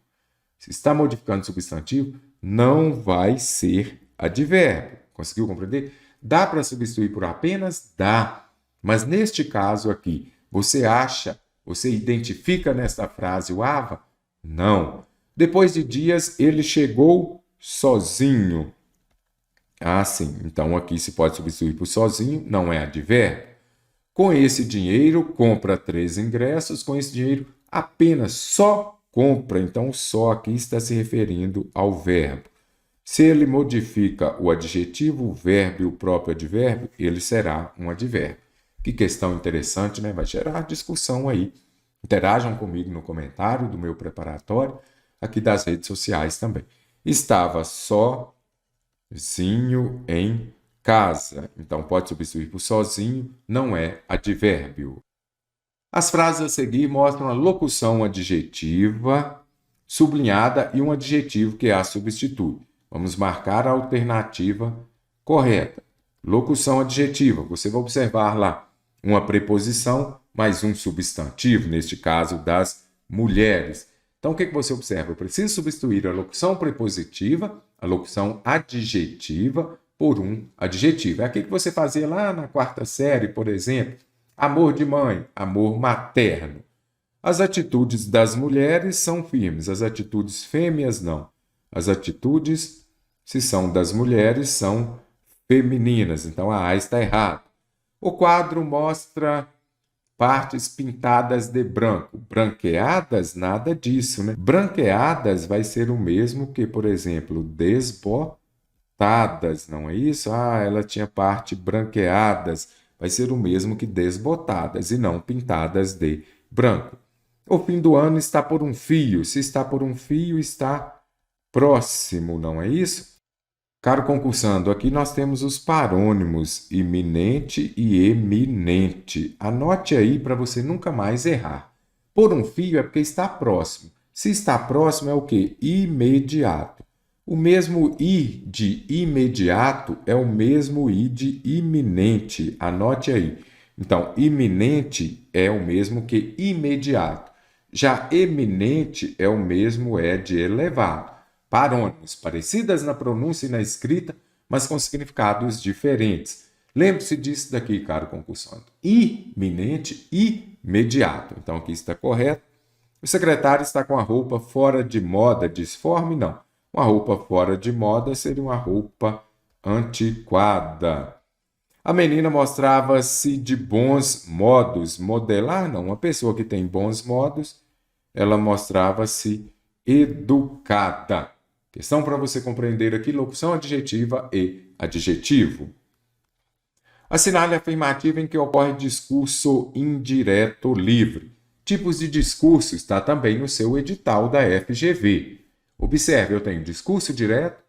Se está modificando o substantivo, não vai ser advérbio. Conseguiu compreender? Dá para substituir por apenas? Dá. Mas neste caso aqui, você acha, você identifica nesta frase o ava? Não. Depois de dias, ele chegou sozinho. Ah, sim. Então aqui se pode substituir por sozinho, não é advérbio. Com esse dinheiro, compra 3 ingressos. Com esse dinheiro, apenas só compra. Então, só aqui está se referindo ao verbo. Se ele modifica o adjetivo, o verbo e o próprio advérbio, ele será um advérbio. Que questão interessante, né? Vai gerar discussão aí. Interajam comigo no comentário do meu preparatório, aqui das redes sociais também. Estava sozinho em casa. Então, pode substituir por sozinho, não é advérbio. As frases a seguir mostram a locução adjetiva sublinhada e um adjetivo que a substitui. Vamos marcar a alternativa correta. Locução adjetiva. Você vai observar lá uma preposição mais um substantivo, neste caso das mulheres. Então, o que você observa? Eu preciso substituir a locução prepositiva, a locução adjetiva, por um adjetivo. É aquilo que você fazia lá na 4ª série, por exemplo. Amor de mãe, amor materno. As atitudes das mulheres são firmes, as atitudes fêmeas não. As atitudes, se são das mulheres, são femininas. Então, a A está errada. O quadro mostra partes pintadas de branco. Branqueadas, nada disso, né? Branqueadas vai ser o mesmo que, por exemplo, desbotadas, não é isso? Ah, ela tinha parte branqueadas. Vai ser o mesmo que desbotadas e não pintadas de branco. O fim do ano está por um fio. Se está por um fio, está próximo, não é isso? Caro concursando, aqui nós temos os parônimos iminente e eminente. Anote aí para você nunca mais errar. Por um fio é porque está próximo. Se está próximo é o quê? Imediato. O mesmo i de imediato é o mesmo i de iminente. Anote aí. Então, iminente é o mesmo que imediato. Já eminente é o mesmo de elevado. Parônimos, parecidas na pronúncia e na escrita, mas com significados diferentes. Lembre-se disso daqui, caro concursando. Iminente, imediato. Então, aqui está correto. O secretário está com a roupa fora de moda, disforme? Não. Uma roupa fora de moda seria uma roupa antiquada. A menina mostrava-se de bons modos. Modelar, não. Uma pessoa que tem bons modos, ela mostrava-se educada. Questão para você compreender aqui, locução adjetiva e adjetivo. Assinale a afirmativa em que ocorre discurso indireto livre. Tipos de discurso está também no seu edital da FGV. Observe, eu tenho discurso direto,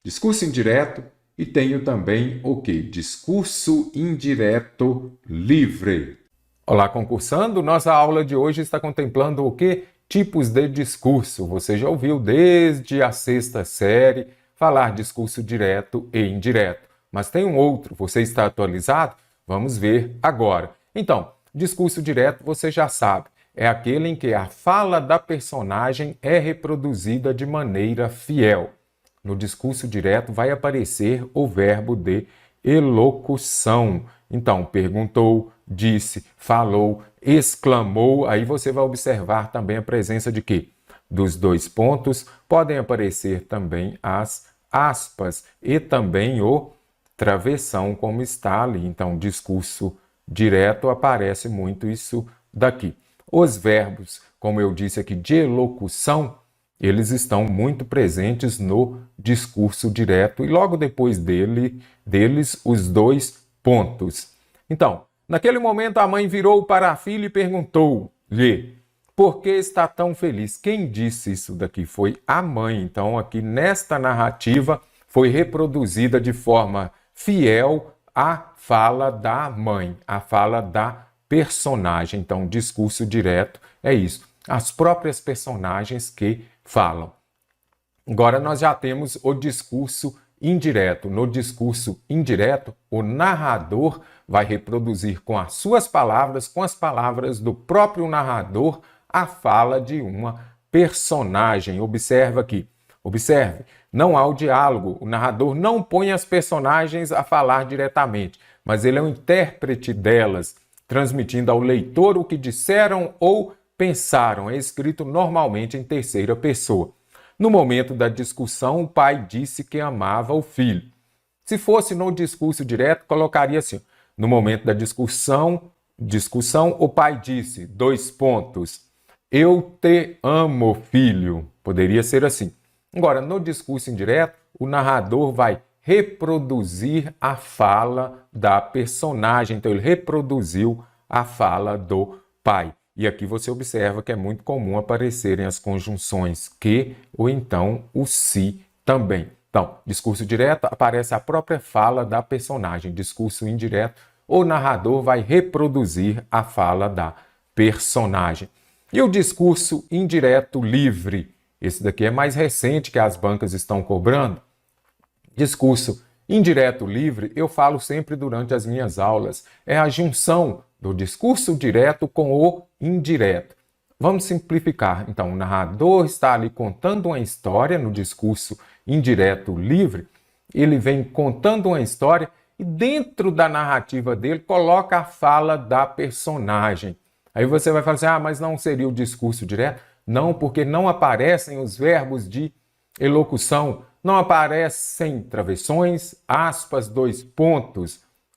discurso indireto e tenho também o quê? Discurso indireto livre. Olá, concursando. Nossa aula de hoje está contemplando o quê? Tipos de discurso. Você já ouviu desde a 6ª série falar discurso direto e indireto. Mas tem um outro. Você está atualizado? Vamos ver agora. Então, discurso direto você já sabe. É aquele em que a fala da personagem é reproduzida de maneira fiel. No discurso direto vai aparecer o verbo de elocução. Então, perguntou, disse, falou, exclamou. Aí você vai observar também a presença de quê? Dos 2 pontos. Podem aparecer também as aspas e também o travessão, como está ali. Então, discurso direto aparece muito isso daqui. Os verbos, como eu disse aqui, de elocução, eles estão muito presentes no discurso direto e logo depois deles os 2 pontos. Então, naquele momento a mãe virou para a filha e perguntou-lhe: por que está tão feliz? Quem disse isso daqui foi a mãe. Então, aqui nesta narrativa foi reproduzida de forma fiel a fala da mãe, a fala da personagem. Então, discurso direto é isso. As próprias personagens que falam. Agora nós já temos o discurso indireto. No discurso indireto, o narrador vai reproduzir com as suas palavras, com as palavras do próprio narrador, a fala de uma personagem. Observa aqui. Observe, não há o diálogo. O narrador não põe as personagens a falar diretamente, mas ele é o intérprete delas, transmitindo ao leitor o que disseram ou pensaram. É escrito normalmente em terceira pessoa. No momento da discussão, o pai disse que amava o filho. Se fosse no discurso direto, colocaria assim: no momento da discussão, o pai disse, : eu te amo, filho. Poderia ser assim. Agora, no discurso indireto, o narrador vai reproduzir a fala da personagem. Então, ele reproduziu a fala do pai. E aqui você observa que é muito comum aparecerem as conjunções que ou então o se também. Então, discurso direto, aparece a própria fala da personagem. Discurso indireto, o narrador vai reproduzir a fala da personagem. E o discurso indireto livre? Esse daqui é mais recente que as bancas estão cobrando. Discurso indireto livre, eu falo sempre durante as minhas aulas, é a junção do discurso direto com o indireto. Vamos simplificar. Então, o narrador está ali contando uma história no discurso indireto livre, ele vem contando uma história e dentro da narrativa dele coloca a fala da personagem. Aí você vai falar assim, mas não seria o discurso direto? Não, porque não aparecem os verbos de elocução, não aparecem travessões, aspas,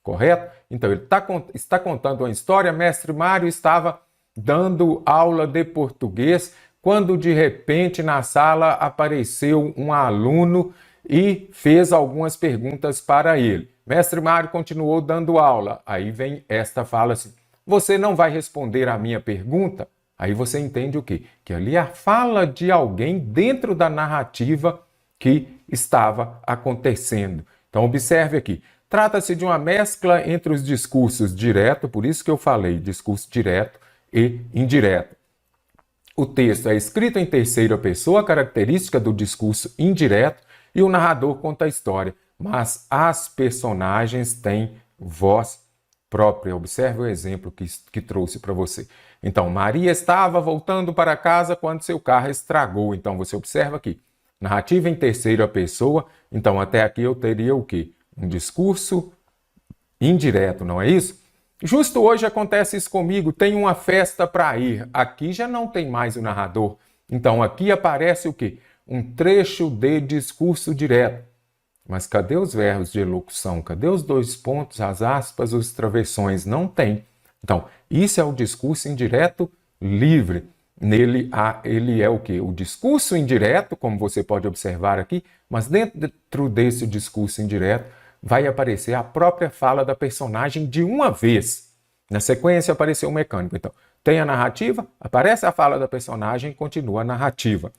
correto? Então, ele está contando uma história. Mestre Mário estava dando aula de português quando, de repente, na sala apareceu um aluno e fez algumas perguntas para ele. Mestre Mário continuou dando aula. Aí vem esta fala assim, você não vai responder a minha pergunta? Aí você entende o quê? Que ali é a fala de alguém dentro da narrativa que estava acontecendo. Então, observe aqui. Trata-se de uma mescla entre os discursos direto, por isso que eu falei discurso direto e indireto. O texto é escrito em terceira pessoa, característica do discurso indireto, e o narrador conta a história, mas as personagens têm voz própria. Observe o exemplo que trouxe para você. Então, Maria estava voltando para casa quando seu carro estragou. Então, você observa aqui, narrativa em terceira pessoa. Então, até aqui eu teria o quê? Um discurso indireto, não é isso? Justo hoje acontece isso comigo, tem uma festa para ir. Aqui já não tem mais o narrador. Então, aqui aparece o quê? Um trecho de discurso direto. Mas cadê os verbos de elocução? Cadê os as aspas, os travessões? Não tem. Então, isso é o discurso indireto livre. Nele, ele é o quê? O discurso indireto, como você pode observar aqui, mas dentro desse discurso indireto vai aparecer a própria fala da personagem de uma vez. Na sequência apareceu o mecânico. Então, tem a narrativa, aparece a fala da personagem e continua a narrativa.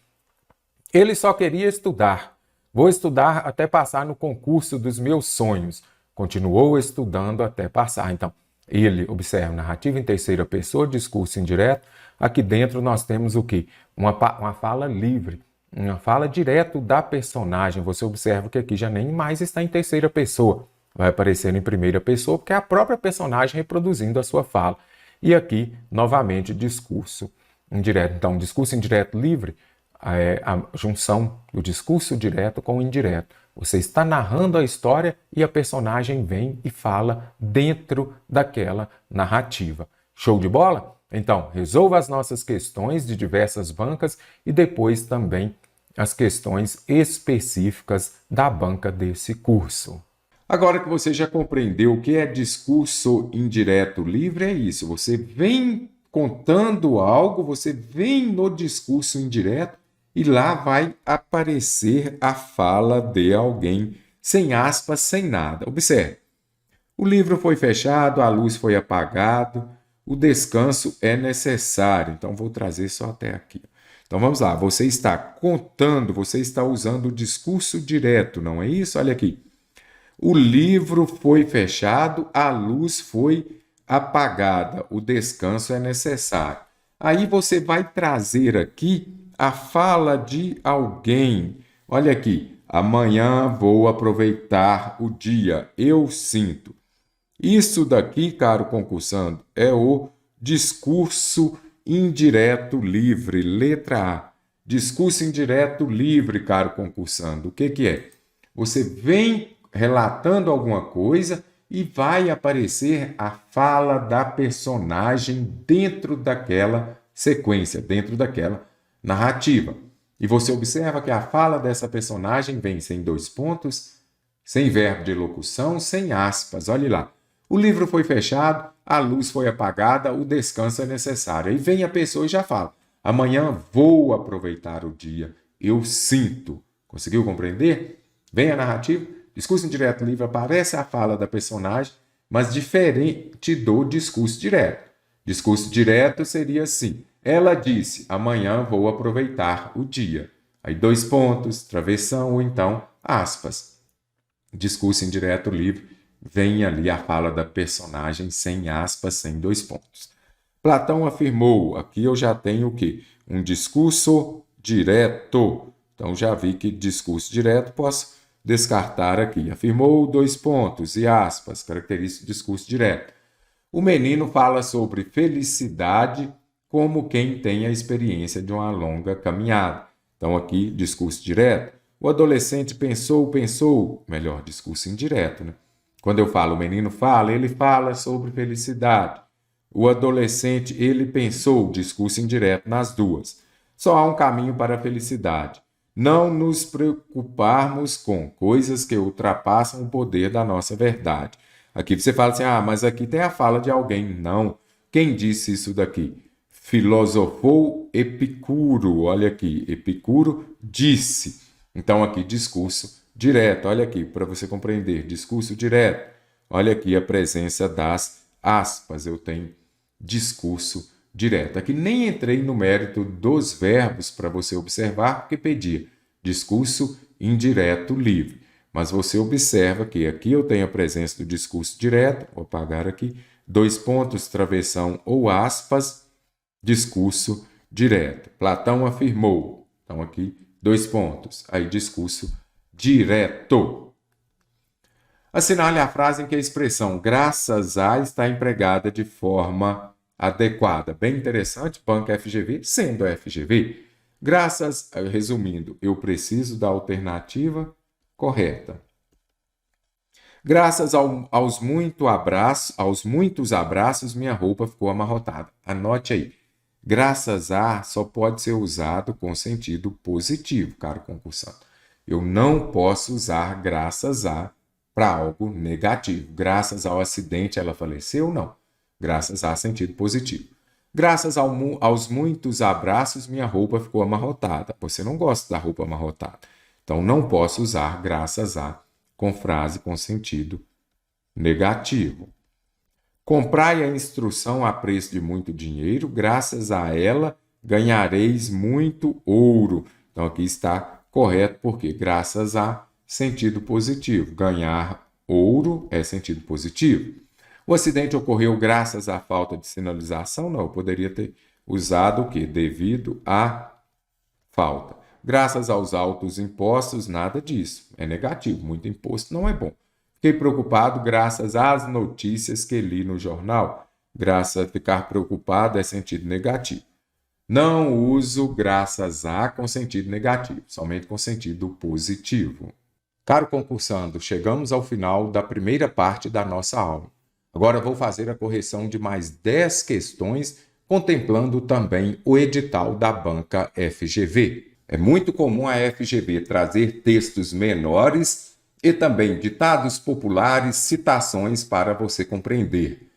Ele só queria estudar. Vou estudar até passar no concurso dos meus sonhos. Continuou estudando até passar. Então, ele, observa, narrativa em terceira pessoa, discurso indireto. Aqui dentro nós temos o quê? Uma fala livre, uma fala direto da personagem. Você observa que aqui já nem mais está em terceira pessoa. Vai aparecer em primeira pessoa, porque é a própria personagem reproduzindo a sua fala. E aqui, novamente, discurso indireto. Então, discurso indireto livre é a junção do discurso direto com o indireto. Você está narrando a história e a personagem vem e fala dentro daquela narrativa. Show de bola? Então, resolva as nossas questões de diversas bancas e depois também as questões específicas da banca desse curso. Agora que você já compreendeu o que é discurso indireto livre, é isso. Você vem contando algo, você vem no discurso indireto e lá vai aparecer a fala de alguém, sem aspas, sem nada. Observe, o livro foi fechado, a luz foi apagada, o descanso é necessário. Então, vou trazer só até aqui. Então, vamos lá. Você está contando, você está usando o discurso direto, não é isso? Olha aqui. O livro foi fechado, a luz foi apagada, o descanso é necessário. Aí você vai trazer aqui a fala de alguém. Olha aqui. Amanhã vou aproveitar o dia, eu sinto. Isso daqui, caro concursando, é o discurso indireto livre, letra A. discurso indireto livre, caro concursando. O que que é? Você vem relatando alguma coisa e vai aparecer a fala da personagem dentro daquela sequência, dentro daquela narrativa. E você observa que a fala dessa personagem vem sem dois pontos, sem verbo de locução, sem aspas. Olhe lá. O livro foi fechado, a luz foi apagada, o descanso é necessário. Aí vem a pessoa e já fala: amanhã vou aproveitar o dia, eu sinto. Conseguiu compreender? Vem a narrativa, discurso indireto livre, aparece a fala da personagem, mas diferente do discurso direto. Discurso direto seria assim: ela disse, amanhã vou aproveitar o dia. Aí dois pontos, travessão ou então aspas. Discurso indireto livre, vem ali a fala da personagem sem aspas, sem dois pontos. Platão afirmou, aqui eu já tenho o quê? Um discurso direto. Então já vi que discurso direto posso descartar aqui. Afirmou, dois pontos e aspas, característica do discurso direto. O menino fala sobre felicidade como quem tem a experiência de uma longa caminhada. Então aqui, discurso direto. O adolescente pensou, melhor, discurso indireto, né? Quando eu falo, o menino fala, ele fala sobre felicidade. O adolescente, ele pensou, discurso indireto, nas duas. Só há um caminho para a felicidade. Não nos preocuparmos com coisas que ultrapassam o poder da nossa verdade. Aqui você fala assim, mas aqui tem a fala de alguém. Não. Quem disse isso daqui? Filosofou Epicuro. Olha aqui, Epicuro disse. Então aqui, discurso direto. Olha aqui, para você compreender, discurso direto. Olha aqui a presença das aspas. Eu tenho discurso direto. Aqui nem entrei no mérito dos verbos para você observar, porque pedia discurso indireto livre. Mas você observa que aqui eu tenho a presença do discurso direto, vou apagar aqui, dois pontos, travessão ou aspas, discurso direto. Platão afirmou. Então aqui, dois pontos. Aí, discurso direto. Assinale a frase em que a expressão graças a está empregada de forma adequada. Bem interessante, banca FGV, sendo a FGV. Graças, resumindo, eu preciso da alternativa correta. Graças aos muitos abraços, minha roupa ficou amarrotada. Anote aí. Graças a só pode ser usado com sentido positivo, caro concursante. Eu não posso usar graças a para algo negativo. Graças ao acidente ela faleceu? Não. Graças a sentido positivo. Graças aos muitos abraços, minha roupa ficou amarrotada. Você não gosta da roupa amarrotada. Então, não posso usar graças a com frase com sentido negativo. Comprai a instrução a preço de muito dinheiro, graças a ela ganhareis muito ouro. Então, aqui está correto, porque graças a sentido positivo. Ganhar ouro é sentido positivo. O acidente ocorreu graças à falta de sinalização? Não, eu poderia ter usado o quê? Devido à falta. Graças aos altos impostos, nada disso. É negativo, muito imposto não é bom. Fiquei preocupado graças às notícias que li no jornal. Graças a ficar preocupado é sentido negativo. Não uso graças a com sentido negativo, somente com sentido positivo. Caro concursando, chegamos ao final da primeira parte da nossa aula. Agora vou fazer a correção de mais 10 questões, contemplando também o edital da banca FGV. É muito comum a FGV trazer textos menores e também ditados populares, citações para você compreender.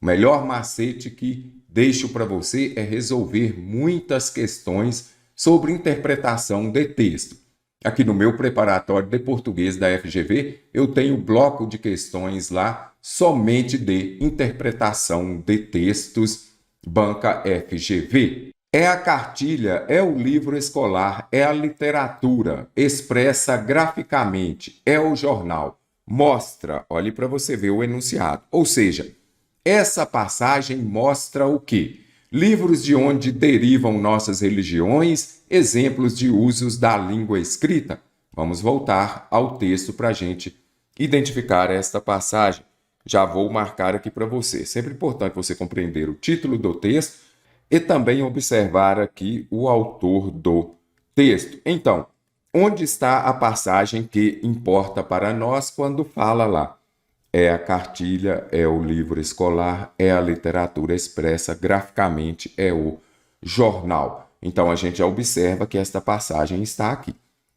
O melhor macete que deixo para você é resolver muitas questões sobre interpretação de texto. Aqui no meu preparatório de português da FGV, eu tenho bloco de questões lá somente de interpretação de textos, banca FGV. É a cartilha, é o livro escolar, é a literatura, expressa graficamente, é o jornal. Mostra, olhe para você ver o enunciado. Ou seja, essa passagem mostra o quê? Livros de onde derivam nossas religiões, exemplos de usos da língua escrita. Vamos voltar ao texto para a gente identificar esta passagem. Já vou marcar aqui para você. Sempre importante você compreender o título do texto e também observar aqui o autor do texto. Então, onde está a passagem que importa para nós quando fala lá? É a cartilha, é o livro escolar, é a literatura expressa, graficamente é o jornal. Então, a gente já observa que esta passagem está aqui.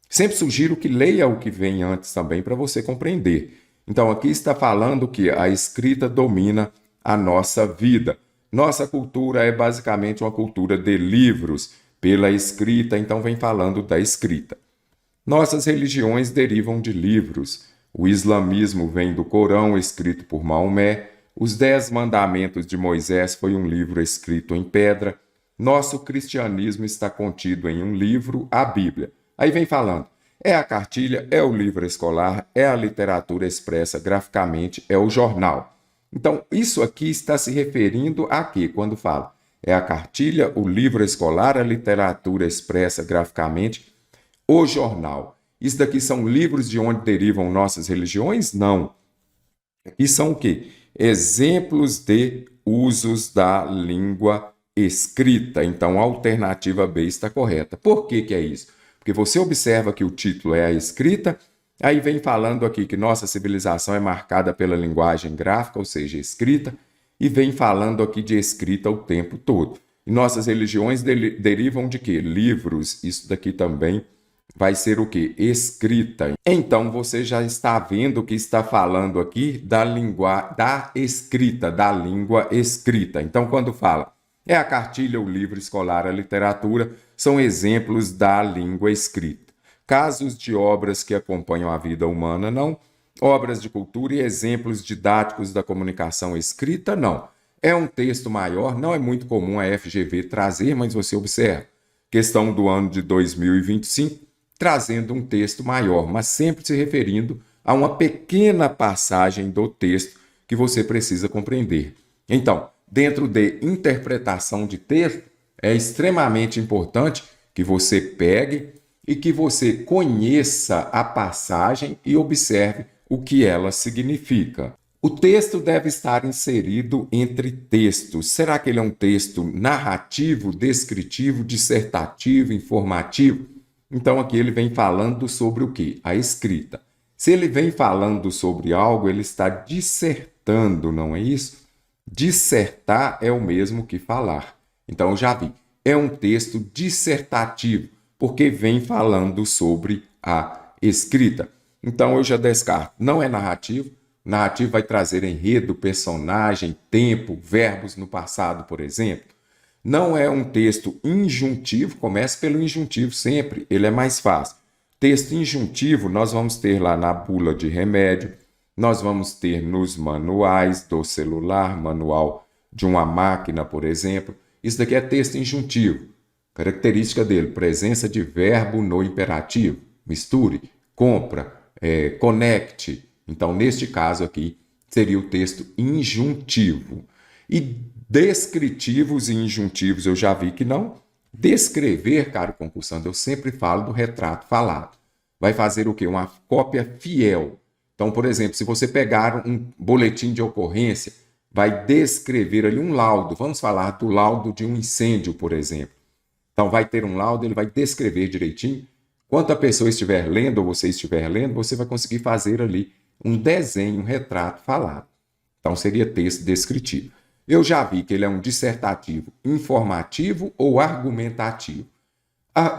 Sempre sugiro que leia o que vem antes também para você compreender. Então, aqui está falando que a escrita domina a nossa vida. Nossa cultura é basicamente uma cultura de livros pela escrita, então vem falando da escrita. Nossas religiões derivam de livros. O islamismo vem do Corão, escrito por Maomé. Os 10 Mandamentos de Moisés foi um livro escrito em pedra. Nosso cristianismo está contido em um livro, a Bíblia. Aí vem falando, é a cartilha, é o livro escolar, é a literatura expressa graficamente, é o jornal. Então, isso aqui está se referindo a quê? Quando fala, é a cartilha, o livro escolar, a literatura expressa graficamente, o jornal. Isso daqui são livros de onde derivam nossas religiões? Não. Aqui são o quê? Exemplos de usos da língua escrita. Então, a alternativa B está correta. Por que que é isso? Porque você observa que o título é a escrita, aí vem falando aqui que nossa civilização é marcada pela linguagem gráfica, ou seja, escrita, e vem falando aqui de escrita o tempo todo. E nossas religiões derivam de quê? Livros. Isso daqui também vai ser o quê? Escrita. Então, você já está vendo que está falando aqui da escrita, da língua escrita. Então, quando fala é a cartilha, o livro escolar, a literatura, são exemplos da língua escrita. Casos de obras que acompanham a vida humana, não. Obras de cultura e exemplos didáticos da comunicação escrita, não. É um texto maior, não é muito comum a FGV trazer, mas você observa. Questão do ano de 2025, trazendo um texto maior, mas sempre se referindo a uma pequena passagem do texto que você precisa compreender. Então, dentro de interpretação de texto, é extremamente importante que você pegue e que você conheça a passagem e observe o que ela significa. O texto deve estar inserido entre textos. Será que ele é um texto narrativo, descritivo, dissertativo, informativo? Então aqui ele vem falando sobre o quê? A escrita. Se ele vem falando sobre algo, ele está dissertando, não é isso? Dissertar é o mesmo que falar. Então, já vi. É um texto dissertativo, porque vem falando sobre a escrita. Então, eu já descarto. Não é narrativo. Narrativo vai trazer enredo, personagem, tempo, verbos no passado, por exemplo. Não é um texto injuntivo. Comece pelo injuntivo sempre. Ele é mais fácil. Texto injuntivo nós vamos ter lá na bula de remédio. Nós vamos ter nos manuais do celular, manual de uma máquina, por exemplo. Isso daqui é texto injuntivo. Característica dele, presença de verbo no imperativo. Misture, compra, conecte. Então, neste caso aqui, seria o texto injuntivo. E descritivos e injuntivos eu já vi que não. Descrever, caro concursando, eu sempre falo do retrato falado. Vai fazer o quê? Uma cópia fiel. Então, por exemplo, se você pegar um boletim de ocorrência, vai descrever ali um laudo. Vamos falar do laudo de um incêndio, por exemplo. Então, vai ter um laudo, ele vai descrever direitinho. Quando a pessoa estiver lendo ou você estiver lendo, você vai conseguir fazer ali um desenho, um retrato falado. Então, seria texto descritivo. Eu já vi que ele é um dissertativo informativo ou argumentativo.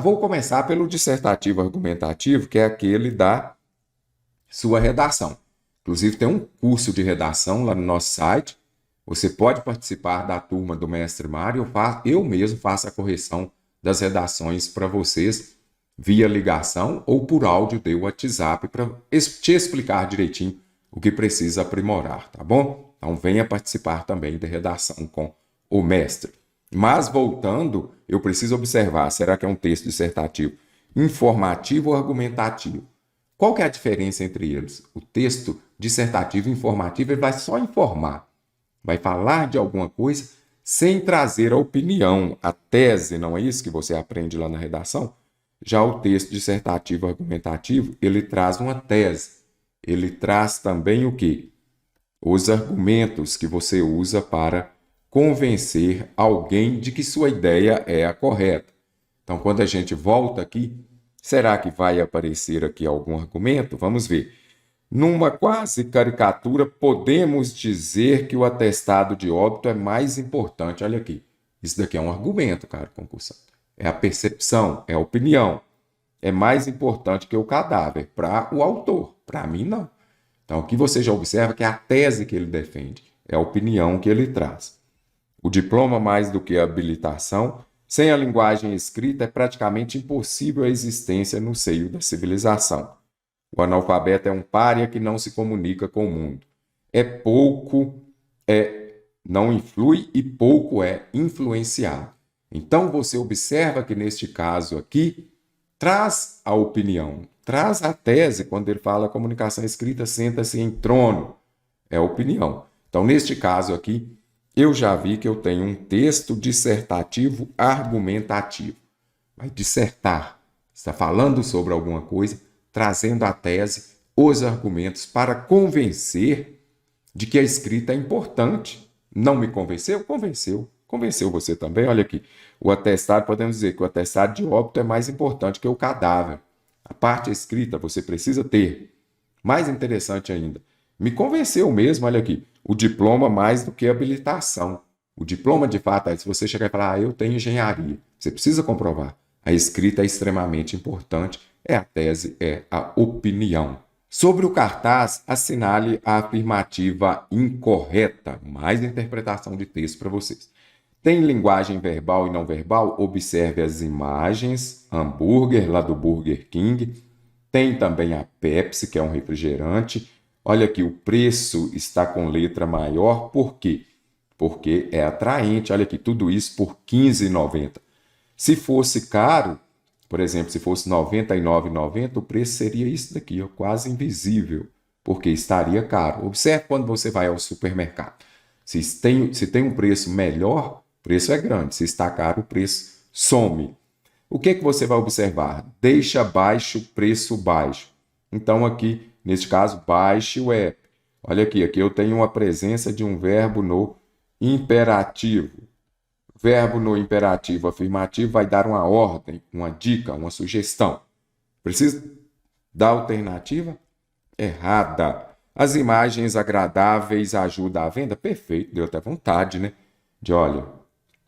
Vou começar pelo dissertativo argumentativo, que é aquele da sua redação. Inclusive, tem um curso de redação lá no nosso site. Você pode participar da turma do Mestre Mário. Eu mesmo faço a correção das redações para vocês via ligação ou por áudio de WhatsApp para te explicar direitinho o que precisa aprimorar, tá bom? Então, venha participar também da redação com o mestre. Mas, voltando, eu preciso observar, será que é um texto dissertativo informativo ou argumentativo? Qual que é a diferença entre eles? O texto dissertativo e informativo, ele vai só informar. Vai falar de alguma coisa sem trazer a opinião, a tese, não é isso que você aprende lá na redação? Já o texto dissertativo argumentativo, ele traz uma tese. Ele traz também o quê? Os argumentos que você usa para convencer alguém de que sua ideia é a correta. Então, Então, quando a gente volta aqui, será que vai aparecer aqui algum argumento? Vamos ver. Numa quase caricatura, podemos dizer que o atestado de óbito é mais importante. Olha aqui, isso daqui é um argumento, cara, concursante. É a percepção, é a opinião. É mais importante que o cadáver para o autor. Para mim, não. Então, aqui você já observa que é a tese que ele defende, é a opinião que ele traz. O diploma, mais do que a habilitação, sem a linguagem escrita, é praticamente impossível a existência no seio da civilização. O analfabeto é um pária que não se comunica com o mundo. Não influi e pouco é influenciado. Então, você observa que, neste caso aqui, traz a opinião, traz a tese. Quando ele fala comunicação escrita, senta-se em trono. É a opinião. Então, neste caso aqui, eu já vi que eu tenho um texto dissertativo argumentativo. Vai dissertar. Está falando sobre alguma coisa, trazendo a tese, os argumentos para convencer de que a escrita é importante. Não me convenceu? Convenceu. Convenceu você também? Olha aqui. O atestado, podemos dizer que o atestado de óbito é mais importante que o cadáver. A parte escrita você precisa ter. Mais interessante ainda. Me convenceu mesmo, olha aqui. O diploma mais do que a habilitação. O diploma, de fato, é se você chegar e falar, eu tenho engenharia. Você precisa comprovar. A escrita é extremamente importante. É a tese, é a opinião. Sobre o cartaz, assinale a afirmativa incorreta. Mais interpretação de texto para vocês. Tem linguagem verbal e não verbal? Observe as imagens. Hambúrguer, lá do Burger King. Tem também a Pepsi, que é um refrigerante. Olha aqui, o preço está com letra maior. Por quê? Porque é atraente. Olha aqui, tudo isso por R$ 15,90. Se fosse caro, por exemplo, se fosse R$ 99,90, o preço seria isso daqui, ó, quase invisível, porque estaria caro. Observe quando você vai ao supermercado. Se tem um preço melhor, o preço é grande. Se está caro, o preço some. O que você vai observar? Deixa baixo, preço baixo. Então, aqui, neste caso, baixe o app. Olha aqui eu tenho a presença de um verbo no imperativo. Verbo no imperativo afirmativo vai dar uma ordem, uma dica, uma sugestão. Precisa da alternativa? Errada. As imagens agradáveis ajudam à venda? Perfeito, deu até vontade, né? De, olha,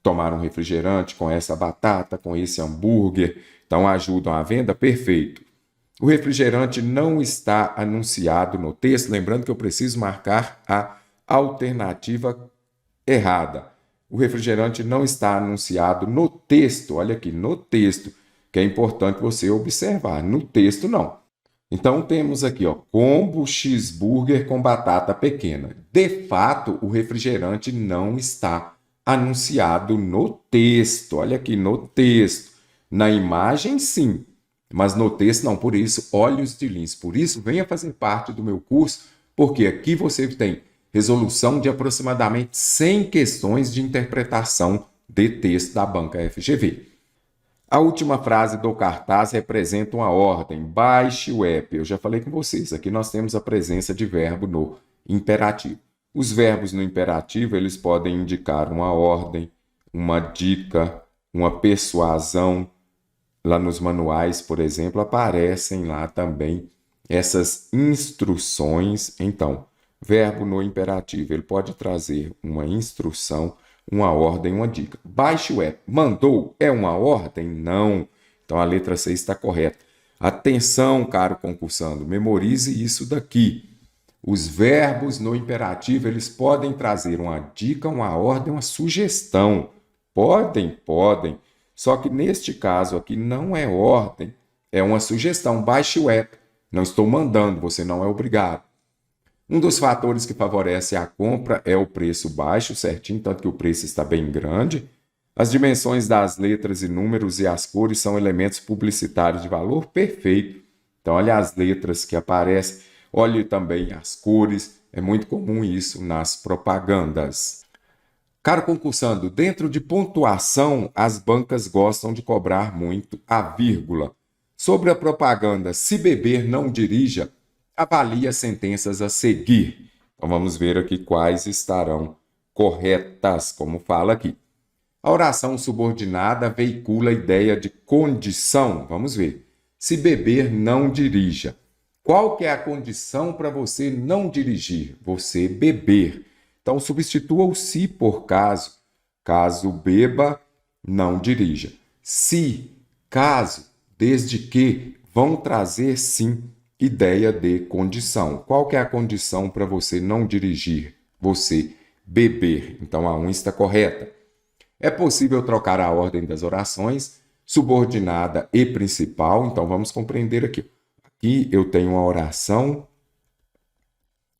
tomar um refrigerante com essa batata, com esse hambúrguer. Então, ajudam à venda? Perfeito. O refrigerante não está anunciado no texto. Lembrando que eu preciso marcar a alternativa errada. O refrigerante não está anunciado no texto. Olha aqui, no texto, que é importante você observar. No texto, não. Então, temos aqui, ó, combo cheeseburger com batata pequena. De fato, o refrigerante não está anunciado no texto. Olha aqui, no texto. Na imagem, sim, mas no texto, não. Por isso, olhos de lince. Por isso, venha fazer parte do meu curso, porque aqui você tem resolução de aproximadamente 100 questões de interpretação de texto da banca FGV. A última frase do cartaz representa uma ordem. Baixe o app. Eu já falei com vocês. Aqui nós temos a presença de verbo no imperativo. Os verbos no imperativo, eles podem indicar uma ordem, uma dica, uma persuasão. Lá nos manuais, por exemplo, aparecem lá também essas instruções. Então, verbo no imperativo, ele pode trazer uma instrução, uma ordem, uma dica. Baixe o app. Mandou? É uma ordem? Não. Então, a letra C está correta. Atenção, caro concursando, memorize isso daqui. Os verbos no imperativo, eles podem trazer uma dica, uma ordem, uma sugestão. Podem. Só que neste caso aqui não é ordem, é uma sugestão. Baixe o app. Não estou mandando, você não é obrigado. Um dos fatores que favorece a compra é o preço baixo, certinho, tanto que o preço está bem grande. As dimensões das letras e números e as cores são elementos publicitários de valor perfeito. Então, olha as letras que aparecem, olhe também as cores. É muito comum isso nas propagandas. Caro concursando, dentro de pontuação, as bancas gostam de cobrar muito a vírgula. Sobre a propaganda, se beber, não dirija, avalie as sentenças a seguir. Então, vamos ver aqui quais estarão corretas, como fala aqui. A oração subordinada veicula a ideia de condição. Vamos ver. Se beber, não dirija. Qual que é a condição para você não dirigir? Você beber. Então, substitua o se por caso. Caso beba, não dirija. Se, caso, desde que, vão trazer, sim, ideia de condição. Qual que é a condição para você não dirigir? Você beber. Então, a 1 está correta. É possível trocar a ordem das orações, subordinada e principal. Então, vamos compreender aqui. Aqui eu tenho uma oração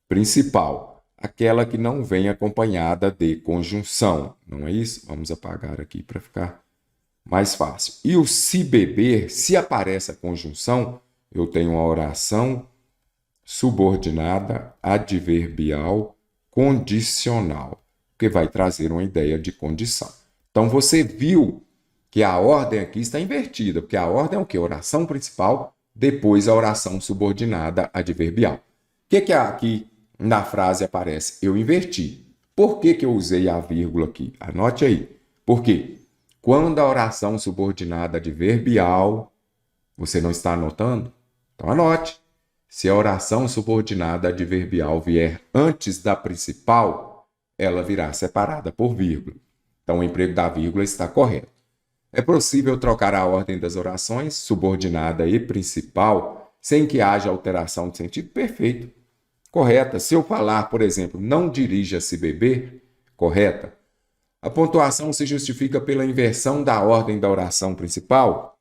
principal, aquela que não vem acompanhada de conjunção. Não é isso? Vamos apagar aqui para ficar mais fácil. E o se beber, se aparece a conjunção, eu tenho uma oração subordinada adverbial condicional, que vai trazer uma ideia de condição. Então, você viu que a ordem aqui está invertida, porque a ordem é o quê? Oração principal, depois a oração subordinada adverbial. O que aqui na frase aparece? Eu inverti. Por que eu usei a vírgula aqui? Anote aí. Por quê? Quando a oração subordinada adverbial, você não está anotando? Então anote. Se a oração subordinada adverbial vier antes da principal, ela virá separada por vírgula. Então, o emprego da vírgula está correto. É possível trocar a ordem das orações, subordinada e principal, sem que haja alteração de sentido? Perfeito. Correta. Se eu falar, por exemplo, não dirija-se beber, correta. A pontuação se justifica pela inversão da ordem da oração principal?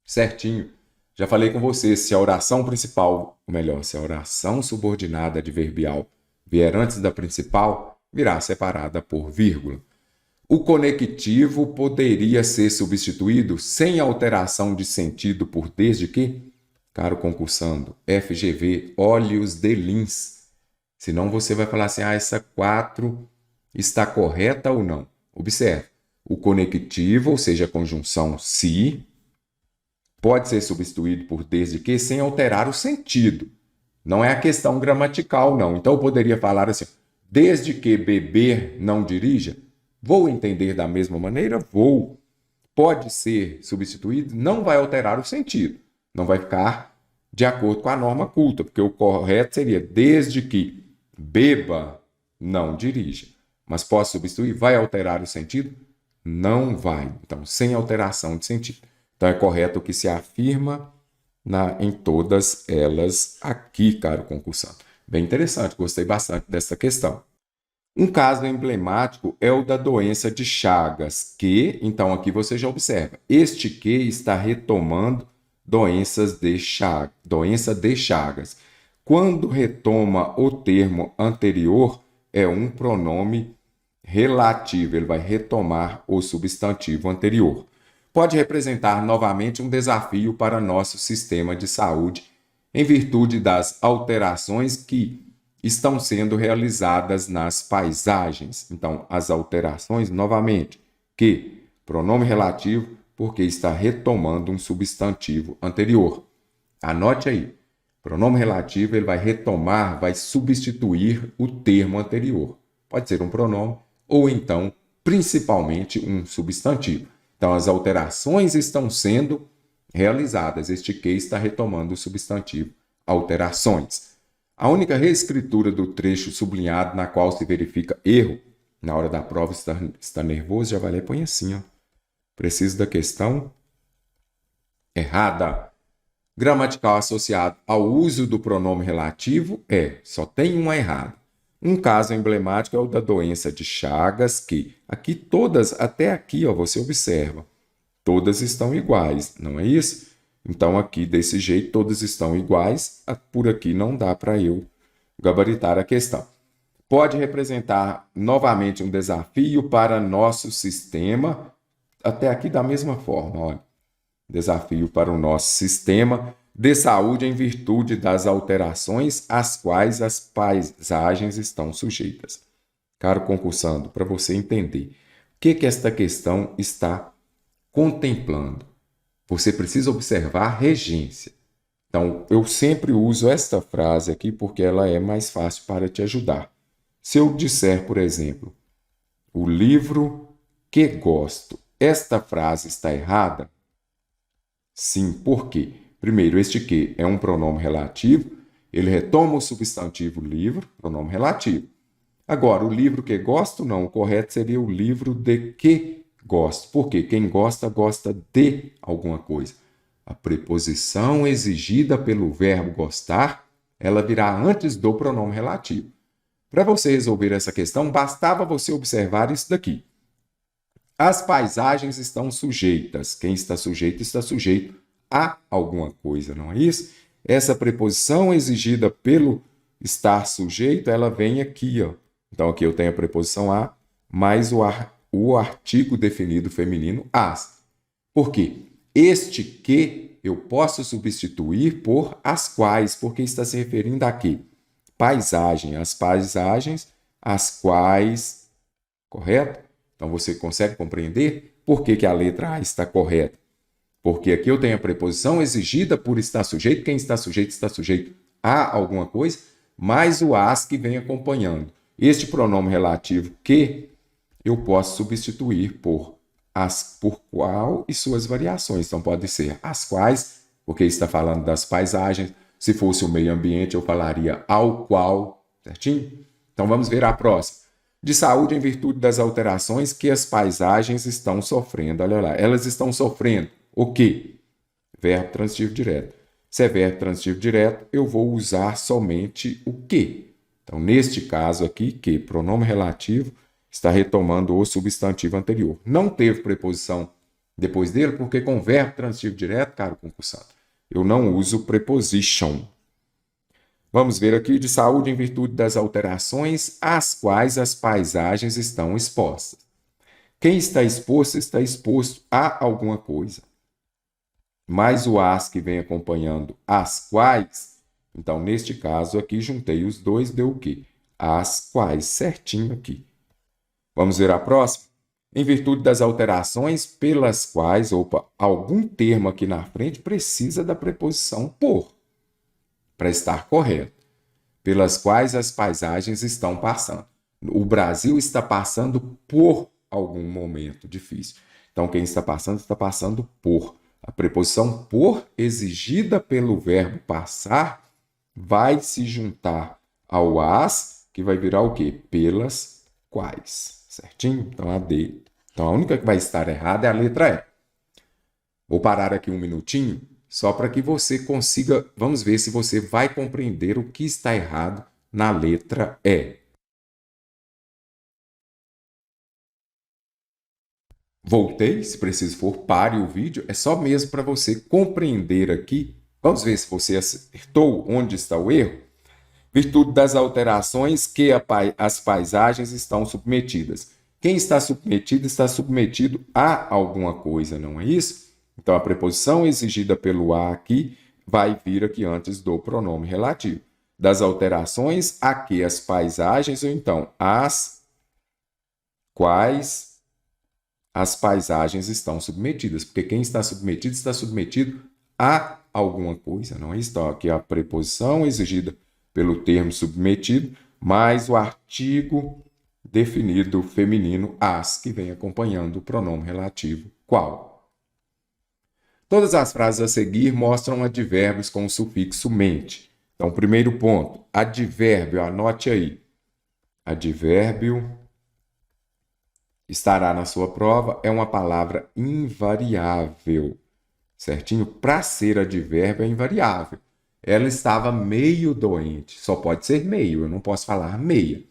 Certinho. Já falei com você, se a oração principal, ou melhor, se a oração subordinada adverbial vier antes da principal, virá separada por vírgula. O conectivo poderia ser substituído sem alteração de sentido por desde que? Caro concursando, FGV, óleos de Lins. Senão você vai falar assim, essa 4 está correta ou não? Observe, o conectivo, ou seja, a conjunção se, pode ser substituído por desde que sem alterar o sentido. Não é a questão gramatical, não. Então eu poderia falar assim, desde que beber não dirija. Vou entender da mesma maneira? Vou. Pode ser substituído? Não vai alterar o sentido. Não vai ficar de acordo com a norma culta, porque o correto seria desde que beba, não dirija. Mas posso substituir? Vai alterar o sentido? Não vai. Então, sem alteração de sentido. Então, é correto o que se afirma em todas elas aqui, caro concursante. Bem interessante, gostei bastante dessa questão. Um caso emblemático é o da doença de Chagas, que, então aqui você já observa, este que está retomando doença de Chagas. Quando retoma o termo anterior, é um pronome relativo, ele vai retomar o substantivo anterior. Pode representar novamente um desafio para nosso sistema de saúde, em virtude das alterações que estão sendo realizadas nas paisagens. Então, as alterações, novamente, que pronome relativo, porque está retomando um substantivo anterior. Anote aí, pronome relativo, ele vai retomar, vai substituir o termo anterior. Pode ser um pronome ou então, principalmente, um substantivo. Então, as alterações estão sendo realizadas. Este que está retomando o substantivo alterações. A única reescritura do trecho sublinhado na qual se verifica erro, na hora da prova está nervoso, já vai lá e põe assim, ó. Preciso da questão errada. Gramatical associado ao uso do pronome relativo só tem uma errada. Um caso emblemático é o da doença de Chagas, que aqui todas, até aqui, ó, você observa, todas estão iguais, não é isso? Então, aqui, desse jeito, todas estão iguais. Por aqui não dá para eu gabaritar a questão. Pode representar novamente um desafio para nosso sistema. Até aqui da mesma forma, olha. Desafio para o nosso sistema de saúde em virtude das alterações às quais as paisagens estão sujeitas. Caro concursando, para você entender o que esta questão está contemplando. Você precisa observar a regência. Então, eu sempre uso esta frase aqui porque ela é mais fácil para te ajudar. Se eu disser, por exemplo, o livro que gosto. Esta frase está errada? Sim, por quê? Primeiro, este que é um pronome relativo, ele retoma o substantivo livro, pronome relativo. Agora, o livro que gosto, não, o correto seria o livro de que gosto. Por quê? Quem gosta, gosta de alguma coisa. A preposição exigida pelo verbo gostar, ela virá antes do pronome relativo. Para você resolver essa questão, bastava você observar isso daqui. As paisagens estão sujeitas. Quem está sujeito a alguma coisa, não é isso? Essa preposição exigida pelo estar sujeito, ela vem aqui, ó. Então, aqui eu tenho a preposição a, mais o artigo definido feminino as. Por quê? Este que eu posso substituir por as quais, porque está se referindo a quê? Paisagem, as paisagens, as quais, correto? Então, você consegue compreender por que a letra A está correta? Porque aqui eu tenho a preposição exigida por estar sujeito. Quem está sujeito a alguma coisa, mais o as que vem acompanhando. Este pronome relativo que eu posso substituir por as, por qual e suas variações. Então, pode ser as quais, porque está falando das paisagens. Se fosse o meio ambiente, eu falaria ao qual, certinho? Então, vamos ver a próxima. De saúde em virtude das alterações que as paisagens estão sofrendo. Olha lá, elas estão sofrendo o quê? Verbo transitivo direto. Se é verbo transitivo direto, eu vou usar somente o que. Então, neste caso aqui, que pronome relativo está retomando o substantivo anterior. Não teve preposição depois dele, porque com verbo transitivo direto, caro concursado, eu não uso preposition. Vamos ver aqui, de saúde em virtude das alterações às quais as paisagens estão expostas. Quem está exposto a alguma coisa. Mais o as que vem acompanhando as quais. Então, neste caso aqui, juntei os dois, deu o quê? As quais, certinho aqui. Vamos ver a próxima? Em virtude das alterações pelas quais, algum termo aqui na frente precisa da preposição por, para estar correto. Pelas quais as paisagens estão passando. O Brasil está passando por algum momento difícil. Então, quem está passando por. A preposição por, exigida pelo verbo passar, vai se juntar ao as, que vai virar o quê? Pelas quais. Certinho? Então, a D. Então, a única que vai estar errada é a letra E. Vou parar aqui um minutinho, só para que você consiga... Vamos ver se você vai compreender o que está errado na letra E. Voltei, se preciso for, pare o vídeo. É só mesmo para você compreender aqui. Vamos ver se você acertou onde está o erro. Virtude das alterações que as paisagens estão submetidas. Quem está submetido a alguma coisa, não é isso? Então, a preposição exigida pelo a aqui vai vir aqui antes do pronome relativo. Das alterações a que as paisagens, ou então as quais as paisagens estão submetidas. Porque quem está submetido a alguma coisa, não é isso? Então, aqui a preposição exigida pelo termo submetido, mais o artigo definido feminino as, que vem acompanhando o pronome relativo qual. Todas as frases a seguir mostram advérbios com o sufixo mente. Então, primeiro ponto, advérbio, anote aí. Advérbio estará na sua prova, é uma palavra invariável, certinho? Para ser advérbio é invariável. Ela estava meio doente, só pode ser meio, eu não posso falar meia.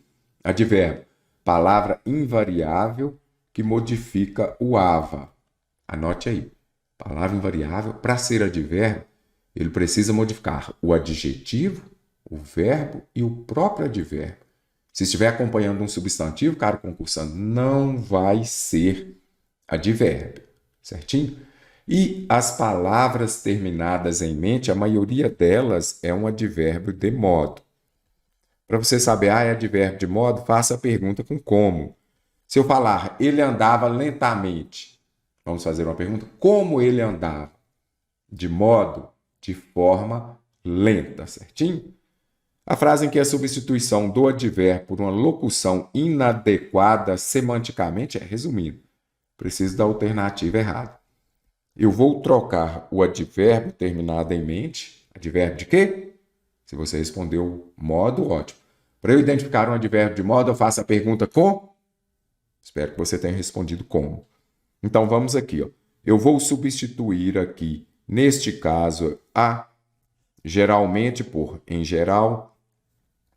Advérbio, palavra invariável que modifica o ava. Anote aí, palavra invariável, para ser advérbio, ele precisa modificar o adjetivo, o verbo e o próprio advérbio. Se estiver acompanhando um substantivo, caro concursando, não vai ser advérbio, certinho? E as palavras terminadas em mente, a maioria delas é um advérbio de modo. Para você saber, é advérbio de modo, faça a pergunta com como. Se eu falar, ele andava lentamente, vamos fazer uma pergunta, como ele andava? De modo, de forma lenta, certinho? A frase em que a substituição do advérbio por uma locução inadequada semanticamente, resumindo, Preciso da alternativa errada. Eu vou trocar o advérbio terminado em mente. Advérbio de quê? Se você respondeu modo, ótimo. Para eu identificar um advérbio de modo, eu faço a pergunta com? Espero que você tenha respondido como. Então, vamos aqui. Ó. Eu vou substituir aqui, neste caso, a geralmente por em geral.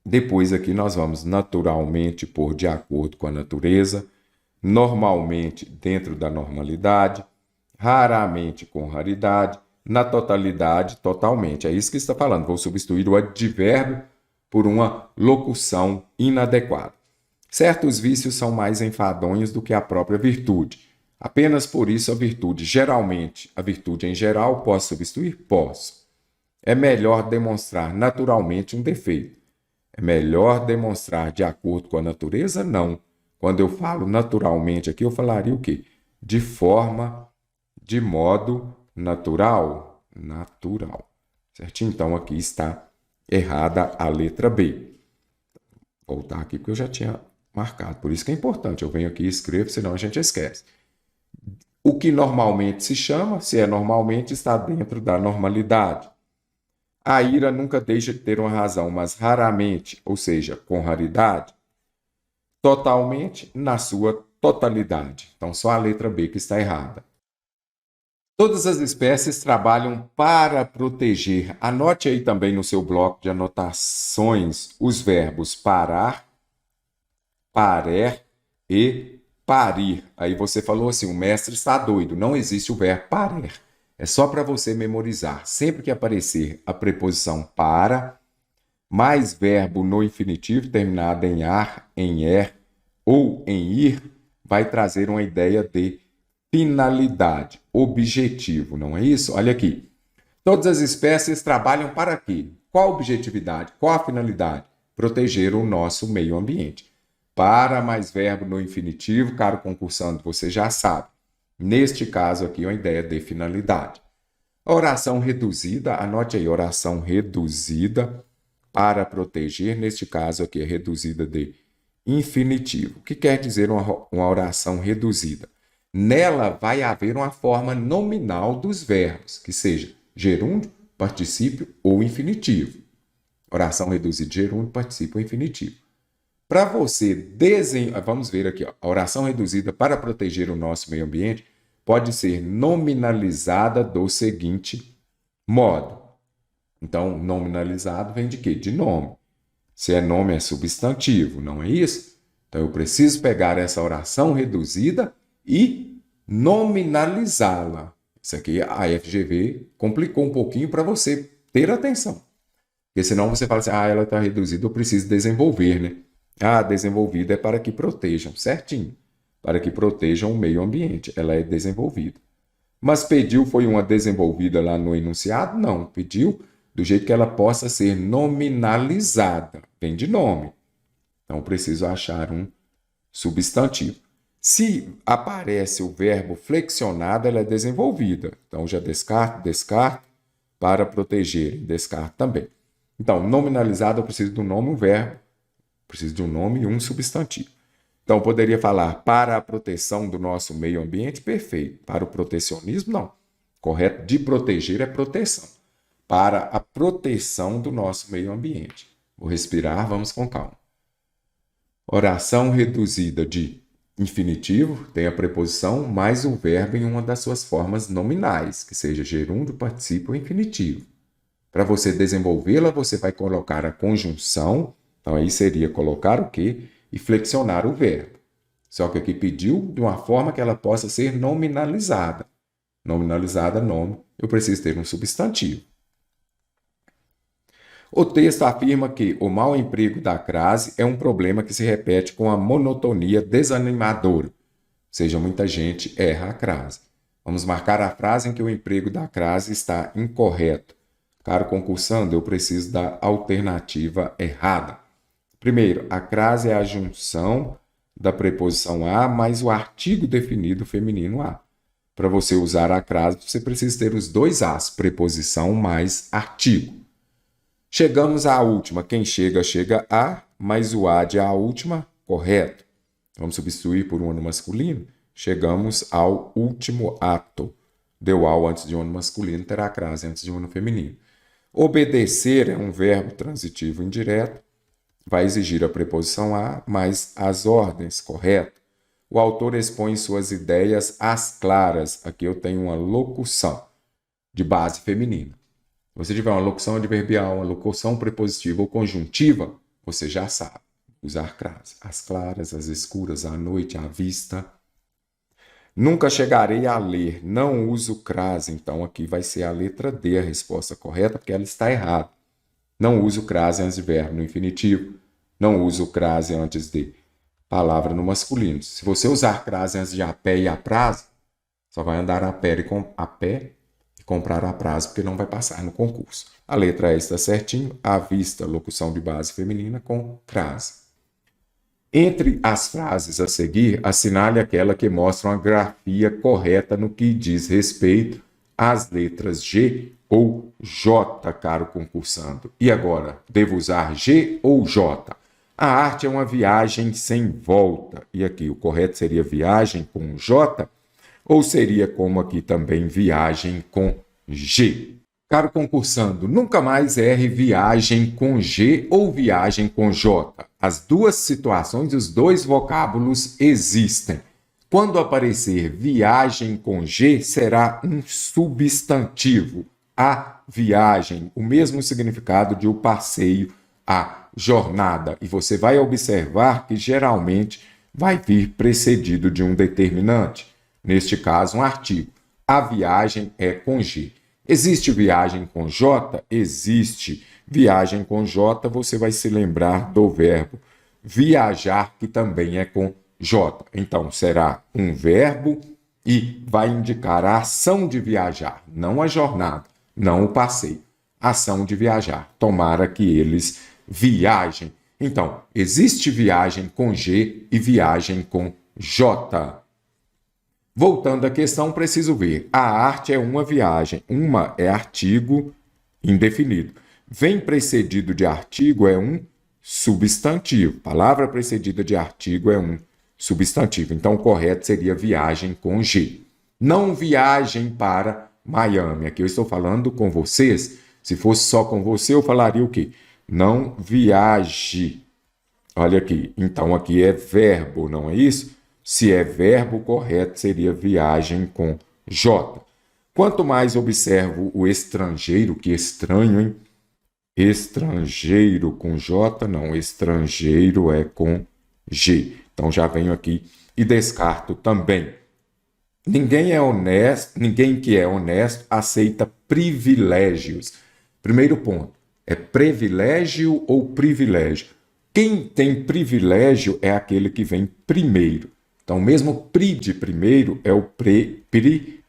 Depois aqui nós vamos naturalmente por de acordo com a natureza. Normalmente dentro da normalidade. Raramente com raridade. Na totalidade, totalmente. É isso que está falando. Vou substituir o advérbio por uma locução inadequada. Certos vícios são mais enfadonhos do que a própria virtude. Apenas por isso a virtude, geralmente, a virtude em geral, posso substituir? Posso. É melhor demonstrar naturalmente um defeito. É melhor demonstrar de acordo com a natureza? Não. Quando eu falo naturalmente aqui, eu falaria o quê? De forma, de modo natural. Natural. Certinho? Então, aqui está errada a letra B. Vou voltar aqui porque eu já tinha marcado. Por isso que é importante. Eu venho aqui e escrevo, senão a gente esquece. O que normalmente se chama, se é normalmente, está dentro da normalidade. A ira nunca deixa de ter uma razão, mas raramente, ou seja, com raridade. Totalmente, na sua totalidade. Então, só a letra B que está errada. Todas as espécies trabalham para proteger. Anote aí também no seu bloco de anotações os verbos parar, parer e parir. Aí você falou assim, o mestre está doido. Não existe o verbo parer. É só para você memorizar. Sempre que aparecer a preposição para, mais verbo no infinitivo terminado em ar, em er ou em ir, vai trazer uma ideia de finalidade, objetivo, não é isso? Olha aqui. Todas as espécies trabalham para quê? Qual a objetividade? Qual a finalidade? Proteger o nosso meio ambiente. Para mais verbo no infinitivo, caro concursando, você já sabe. Neste caso aqui, uma ideia de finalidade. A oração reduzida, anote aí, oração reduzida para proteger, neste caso aqui é reduzida de infinitivo. O que quer dizer uma oração reduzida? Nela vai haver uma forma nominal dos verbos, que seja gerúndio, particípio ou infinitivo. Oração reduzida de gerúndio, particípio ou infinitivo. Para você vamos ver aqui, ó, a oração reduzida para proteger o nosso meio ambiente pode ser nominalizada do seguinte modo. Então, nominalizado vem de quê? De nome. Se é nome, é substantivo, não é isso? Então, eu preciso pegar essa oração reduzida e nominalizá-la. Isso aqui, a FGV complicou um pouquinho para você ter atenção. Porque senão você fala assim, ela está reduzida, eu preciso desenvolver, né? Desenvolvida é para que protejam, certinho. Para que protejam o meio ambiente. Ela é desenvolvida. Mas pediu foi uma desenvolvida lá no enunciado? Não. Pediu do jeito que ela possa ser nominalizada. Vem de nome. Então, preciso achar um substantivo. Se aparece o verbo flexionado, ela é desenvolvida. Então, já descarto, para proteger, descarto também. Então, nominalizado, eu preciso de um nome e um verbo. Preciso de um nome e um substantivo. Então, poderia falar para a proteção do nosso meio ambiente, perfeito. Para o protecionismo, não. Correto? De proteger é proteção. Para a proteção do nosso meio ambiente. Vou respirar, vamos com calma. Oração reduzida de infinitivo, tem a preposição mais o verbo em uma das suas formas nominais, que seja gerúndio, particípio ou infinitivo. Para você desenvolvê-la, você vai colocar a conjunção, então aí seria colocar o quê? E flexionar o verbo. Só que aqui pediu de uma forma que ela possa ser nominalizada. Nominalizada, nome, eu preciso ter um substantivo. O texto afirma que o mau emprego da crase é um problema que se repete com a monotonia desanimadora. Ou seja, muita gente erra a crase. Vamos marcar a frase em que o emprego da crase está incorreto. Caro concursando, eu preciso da alternativa errada. Primeiro, a crase é a junção da preposição a mais o artigo definido feminino a. Para você usar a crase, você precisa ter os dois as, preposição mais artigo. Chegamos à última. Quem chega, chega a, mais o a de a última, correto. Vamos substituir por um no masculino. chegamos ao último ato. Deu ao antes de ônus masculino, terá crase antes de ônus feminino. Obedecer é um verbo transitivo indireto, vai exigir a preposição a, mais as ordens, correto? O autor expõe suas ideias às claras. Aqui eu tenho uma locução de base feminina. Se você tiver uma locução adverbial, uma locução prepositiva ou conjuntiva, você já sabe usar crase. As claras, as escuras, à noite, à vista. Nunca chegarei a ler. Não uso crase. Então, aqui vai ser a letra D a resposta correta, porque ela está errada. Não uso crase antes de verbo no infinitivo. Não uso crase antes de palavra no masculino. Se você usar crase antes de a pé e a prazo, só vai andar a pé e comprar a prazo, porque não vai passar no concurso. A letra E está certinho. À vista, locução de base feminina com crase. Entre as frases a seguir, assinale aquela que mostra uma grafia correta no que diz respeito às letras G ou J, caro concursando. E agora, devo usar G ou J? A arte é uma viagem sem volta. E aqui o correto seria viagem com J ou seria como aqui também viagem com G? Caro concursando, nunca mais erre viagem com G ou viagem com J. As duas situações, os dois vocábulos existem. Quando aparecer viagem com G, será um substantivo. A viagem, o mesmo significado de o passeio, a jornada. E você vai observar que geralmente vai vir precedido de um determinante. Neste caso, um artigo. A viagem é com G. Existe viagem com J? Existe. Viagem com J, você vai se lembrar do verbo viajar, que também é com J. Então, será um verbo e vai indicar a ação de viajar, não a jornada, não o passeio. Ação de viajar. Tomara que eles viajem. Então, existe viagem com G e viagem com J. Voltando à questão, preciso ver. A arte é uma viagem. Uma é artigo indefinido. Vem precedido de artigo é um substantivo. Palavra precedida de artigo é um substantivo. Então, o correto seria viagem com G. Não viagem para Miami. Aqui eu estou falando com vocês. Se fosse só com você, eu falaria o quê? Não viaje. Olha aqui. Então, aqui é verbo, não é isso? Se é verbo, correto seria viagem com J. Quanto mais observo o estrangeiro, que estranho, hein? Estrangeiro com J, não. Estrangeiro é com G. Então já venho aqui e descarto também. Ninguém que é honesto aceita privilégios. Primeiro ponto, é privilégio ou privilégio? Quem tem privilégio é aquele que vem primeiro. Então, mesmo pri de primeiro é o pri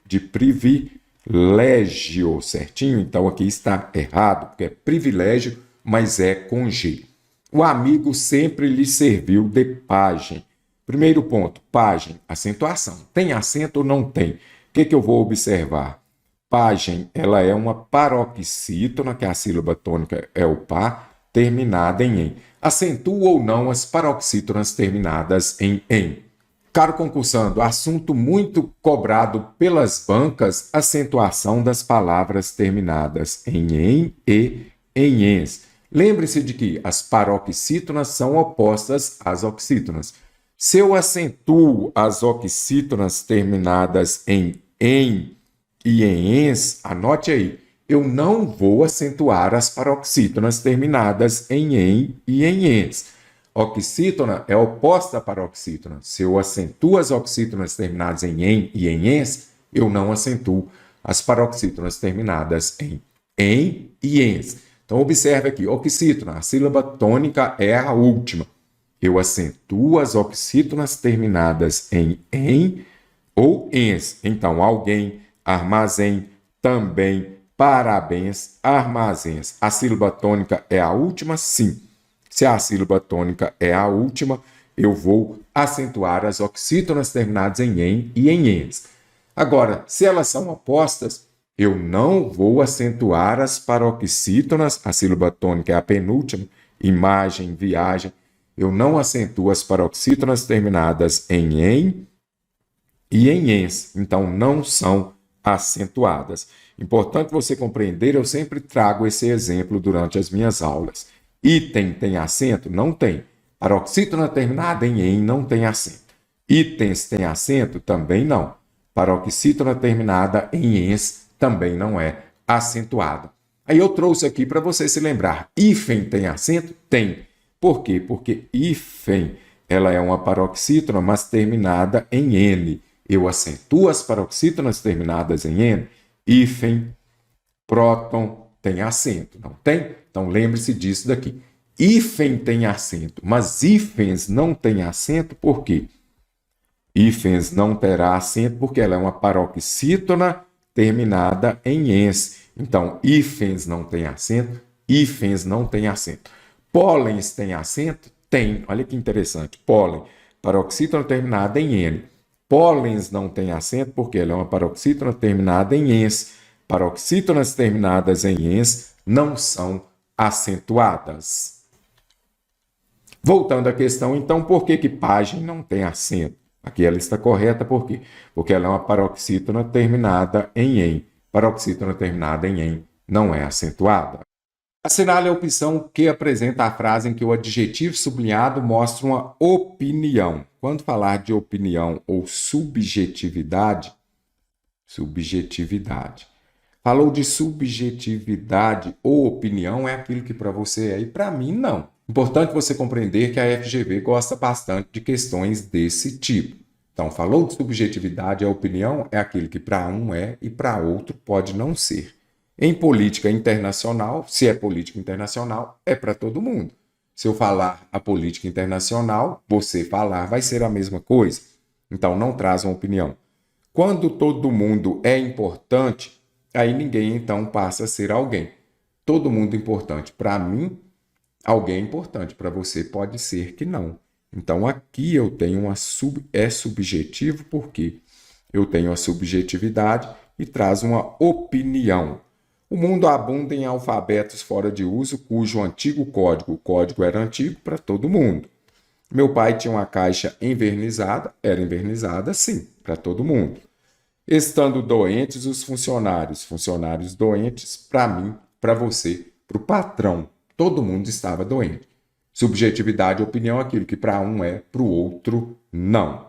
de privilégio, certinho? Então, aqui está errado, porque é privilégio, mas é com G. O amigo sempre lhe serviu de pajem. Primeiro ponto, pajem, acentuação. Tem acento ou não tem? O que eu vou observar? Pajem, ela é uma paroxítona, que a sílaba tônica é o pá, terminada em em. Acentua ou não as paroxítonas terminadas em em. Caro concursando, assunto muito cobrado pelas bancas, acentuação das palavras terminadas em e em ens. Lembre-se de que as paroxítonas são opostas às oxítonas. Se eu acentuo as oxítonas terminadas em e em ens, anote aí, eu não vou acentuar as paroxítonas terminadas em e em ens. Oxítona é oposta à paroxítona. Se eu acentuo as oxítonas terminadas em e em ens, eu não acentuo as paroxítonas terminadas em e ens. Então, observe aqui, oxítona, a sílaba tônica é a última. Eu acentuo as oxítonas terminadas em ou ens. Então, alguém, armazém, também, parabéns, armazéns. A sílaba tônica é a última? Sim. Se a sílaba tônica é a última, eu vou acentuar as oxítonas terminadas em e em ens. Agora, se elas são opostas, eu não vou acentuar as paroxítonas, a sílaba tônica é a penúltima, imagem, viagem, eu não acentuo as paroxítonas terminadas em e em ens, então não são acentuadas. Importante você compreender, eu sempre trago esse exemplo durante as minhas aulas. Item tem acento? Não tem. Paroxítona terminada em "em" não tem acento. Itens tem acento? Também não. Paroxítona terminada em "ens" também não é acentuada. Aí eu trouxe aqui para você se lembrar. Hífen tem acento? Tem. Por quê? Porque hífen, ela é uma paroxítona, mas terminada em "n". Eu acentuo as paroxítonas terminadas em "n". Hífen, próton tem acento, não tem? Então lembre-se disso daqui. Hífen tem acento, mas hífens não tem acento, por quê? Hífens não terá acento porque ela é uma paroxítona terminada em "ens". Então, hífens não tem acento, hífens não tem acento. Pólens tem acento? Tem. Olha que interessante. Pólen, paroxítona terminada em "n". Pólens não tem acento porque ela é uma paroxítona terminada em "ens". Paroxítonas terminadas em "ens" não são acentuadas. Voltando à questão, então, por que página não tem acento? Aqui ela está correta, por quê? Porque ela é uma paroxítona terminada em "em". Paroxítona terminada em "em" não é acentuada. Assinale a opção que apresenta a frase em que o adjetivo sublinhado mostra uma opinião. Quando falar de opinião ou subjetividade, falou de subjetividade ou opinião é aquilo que para você é e para mim não. Importante você compreender que a FGV gosta bastante de questões desse tipo. Então, falou de subjetividade, a opinião é aquilo que para um é e para outro pode não ser. Em política internacional, se é política internacional, é para todo mundo. Se eu falar a política internacional, você falar vai ser a mesma coisa. Então, não traz uma opinião. Quando todo mundo é importante, aí ninguém então passa a ser alguém. Todo mundo importante para mim, alguém é importante para você pode ser que não. Então aqui eu tenho é subjetivo porque eu tenho a subjetividade e traz uma opinião. O mundo abunda em alfabetos fora de uso cujo antigo código, o código era antigo para todo mundo. Meu pai tinha uma caixa envernizada, era envernizada sim, para todo mundo. Estando doentes os funcionários doentes, para mim, para você, para o patrão, todo mundo estava doente. Subjetividade e opinião, aquilo que para um é, para o outro não.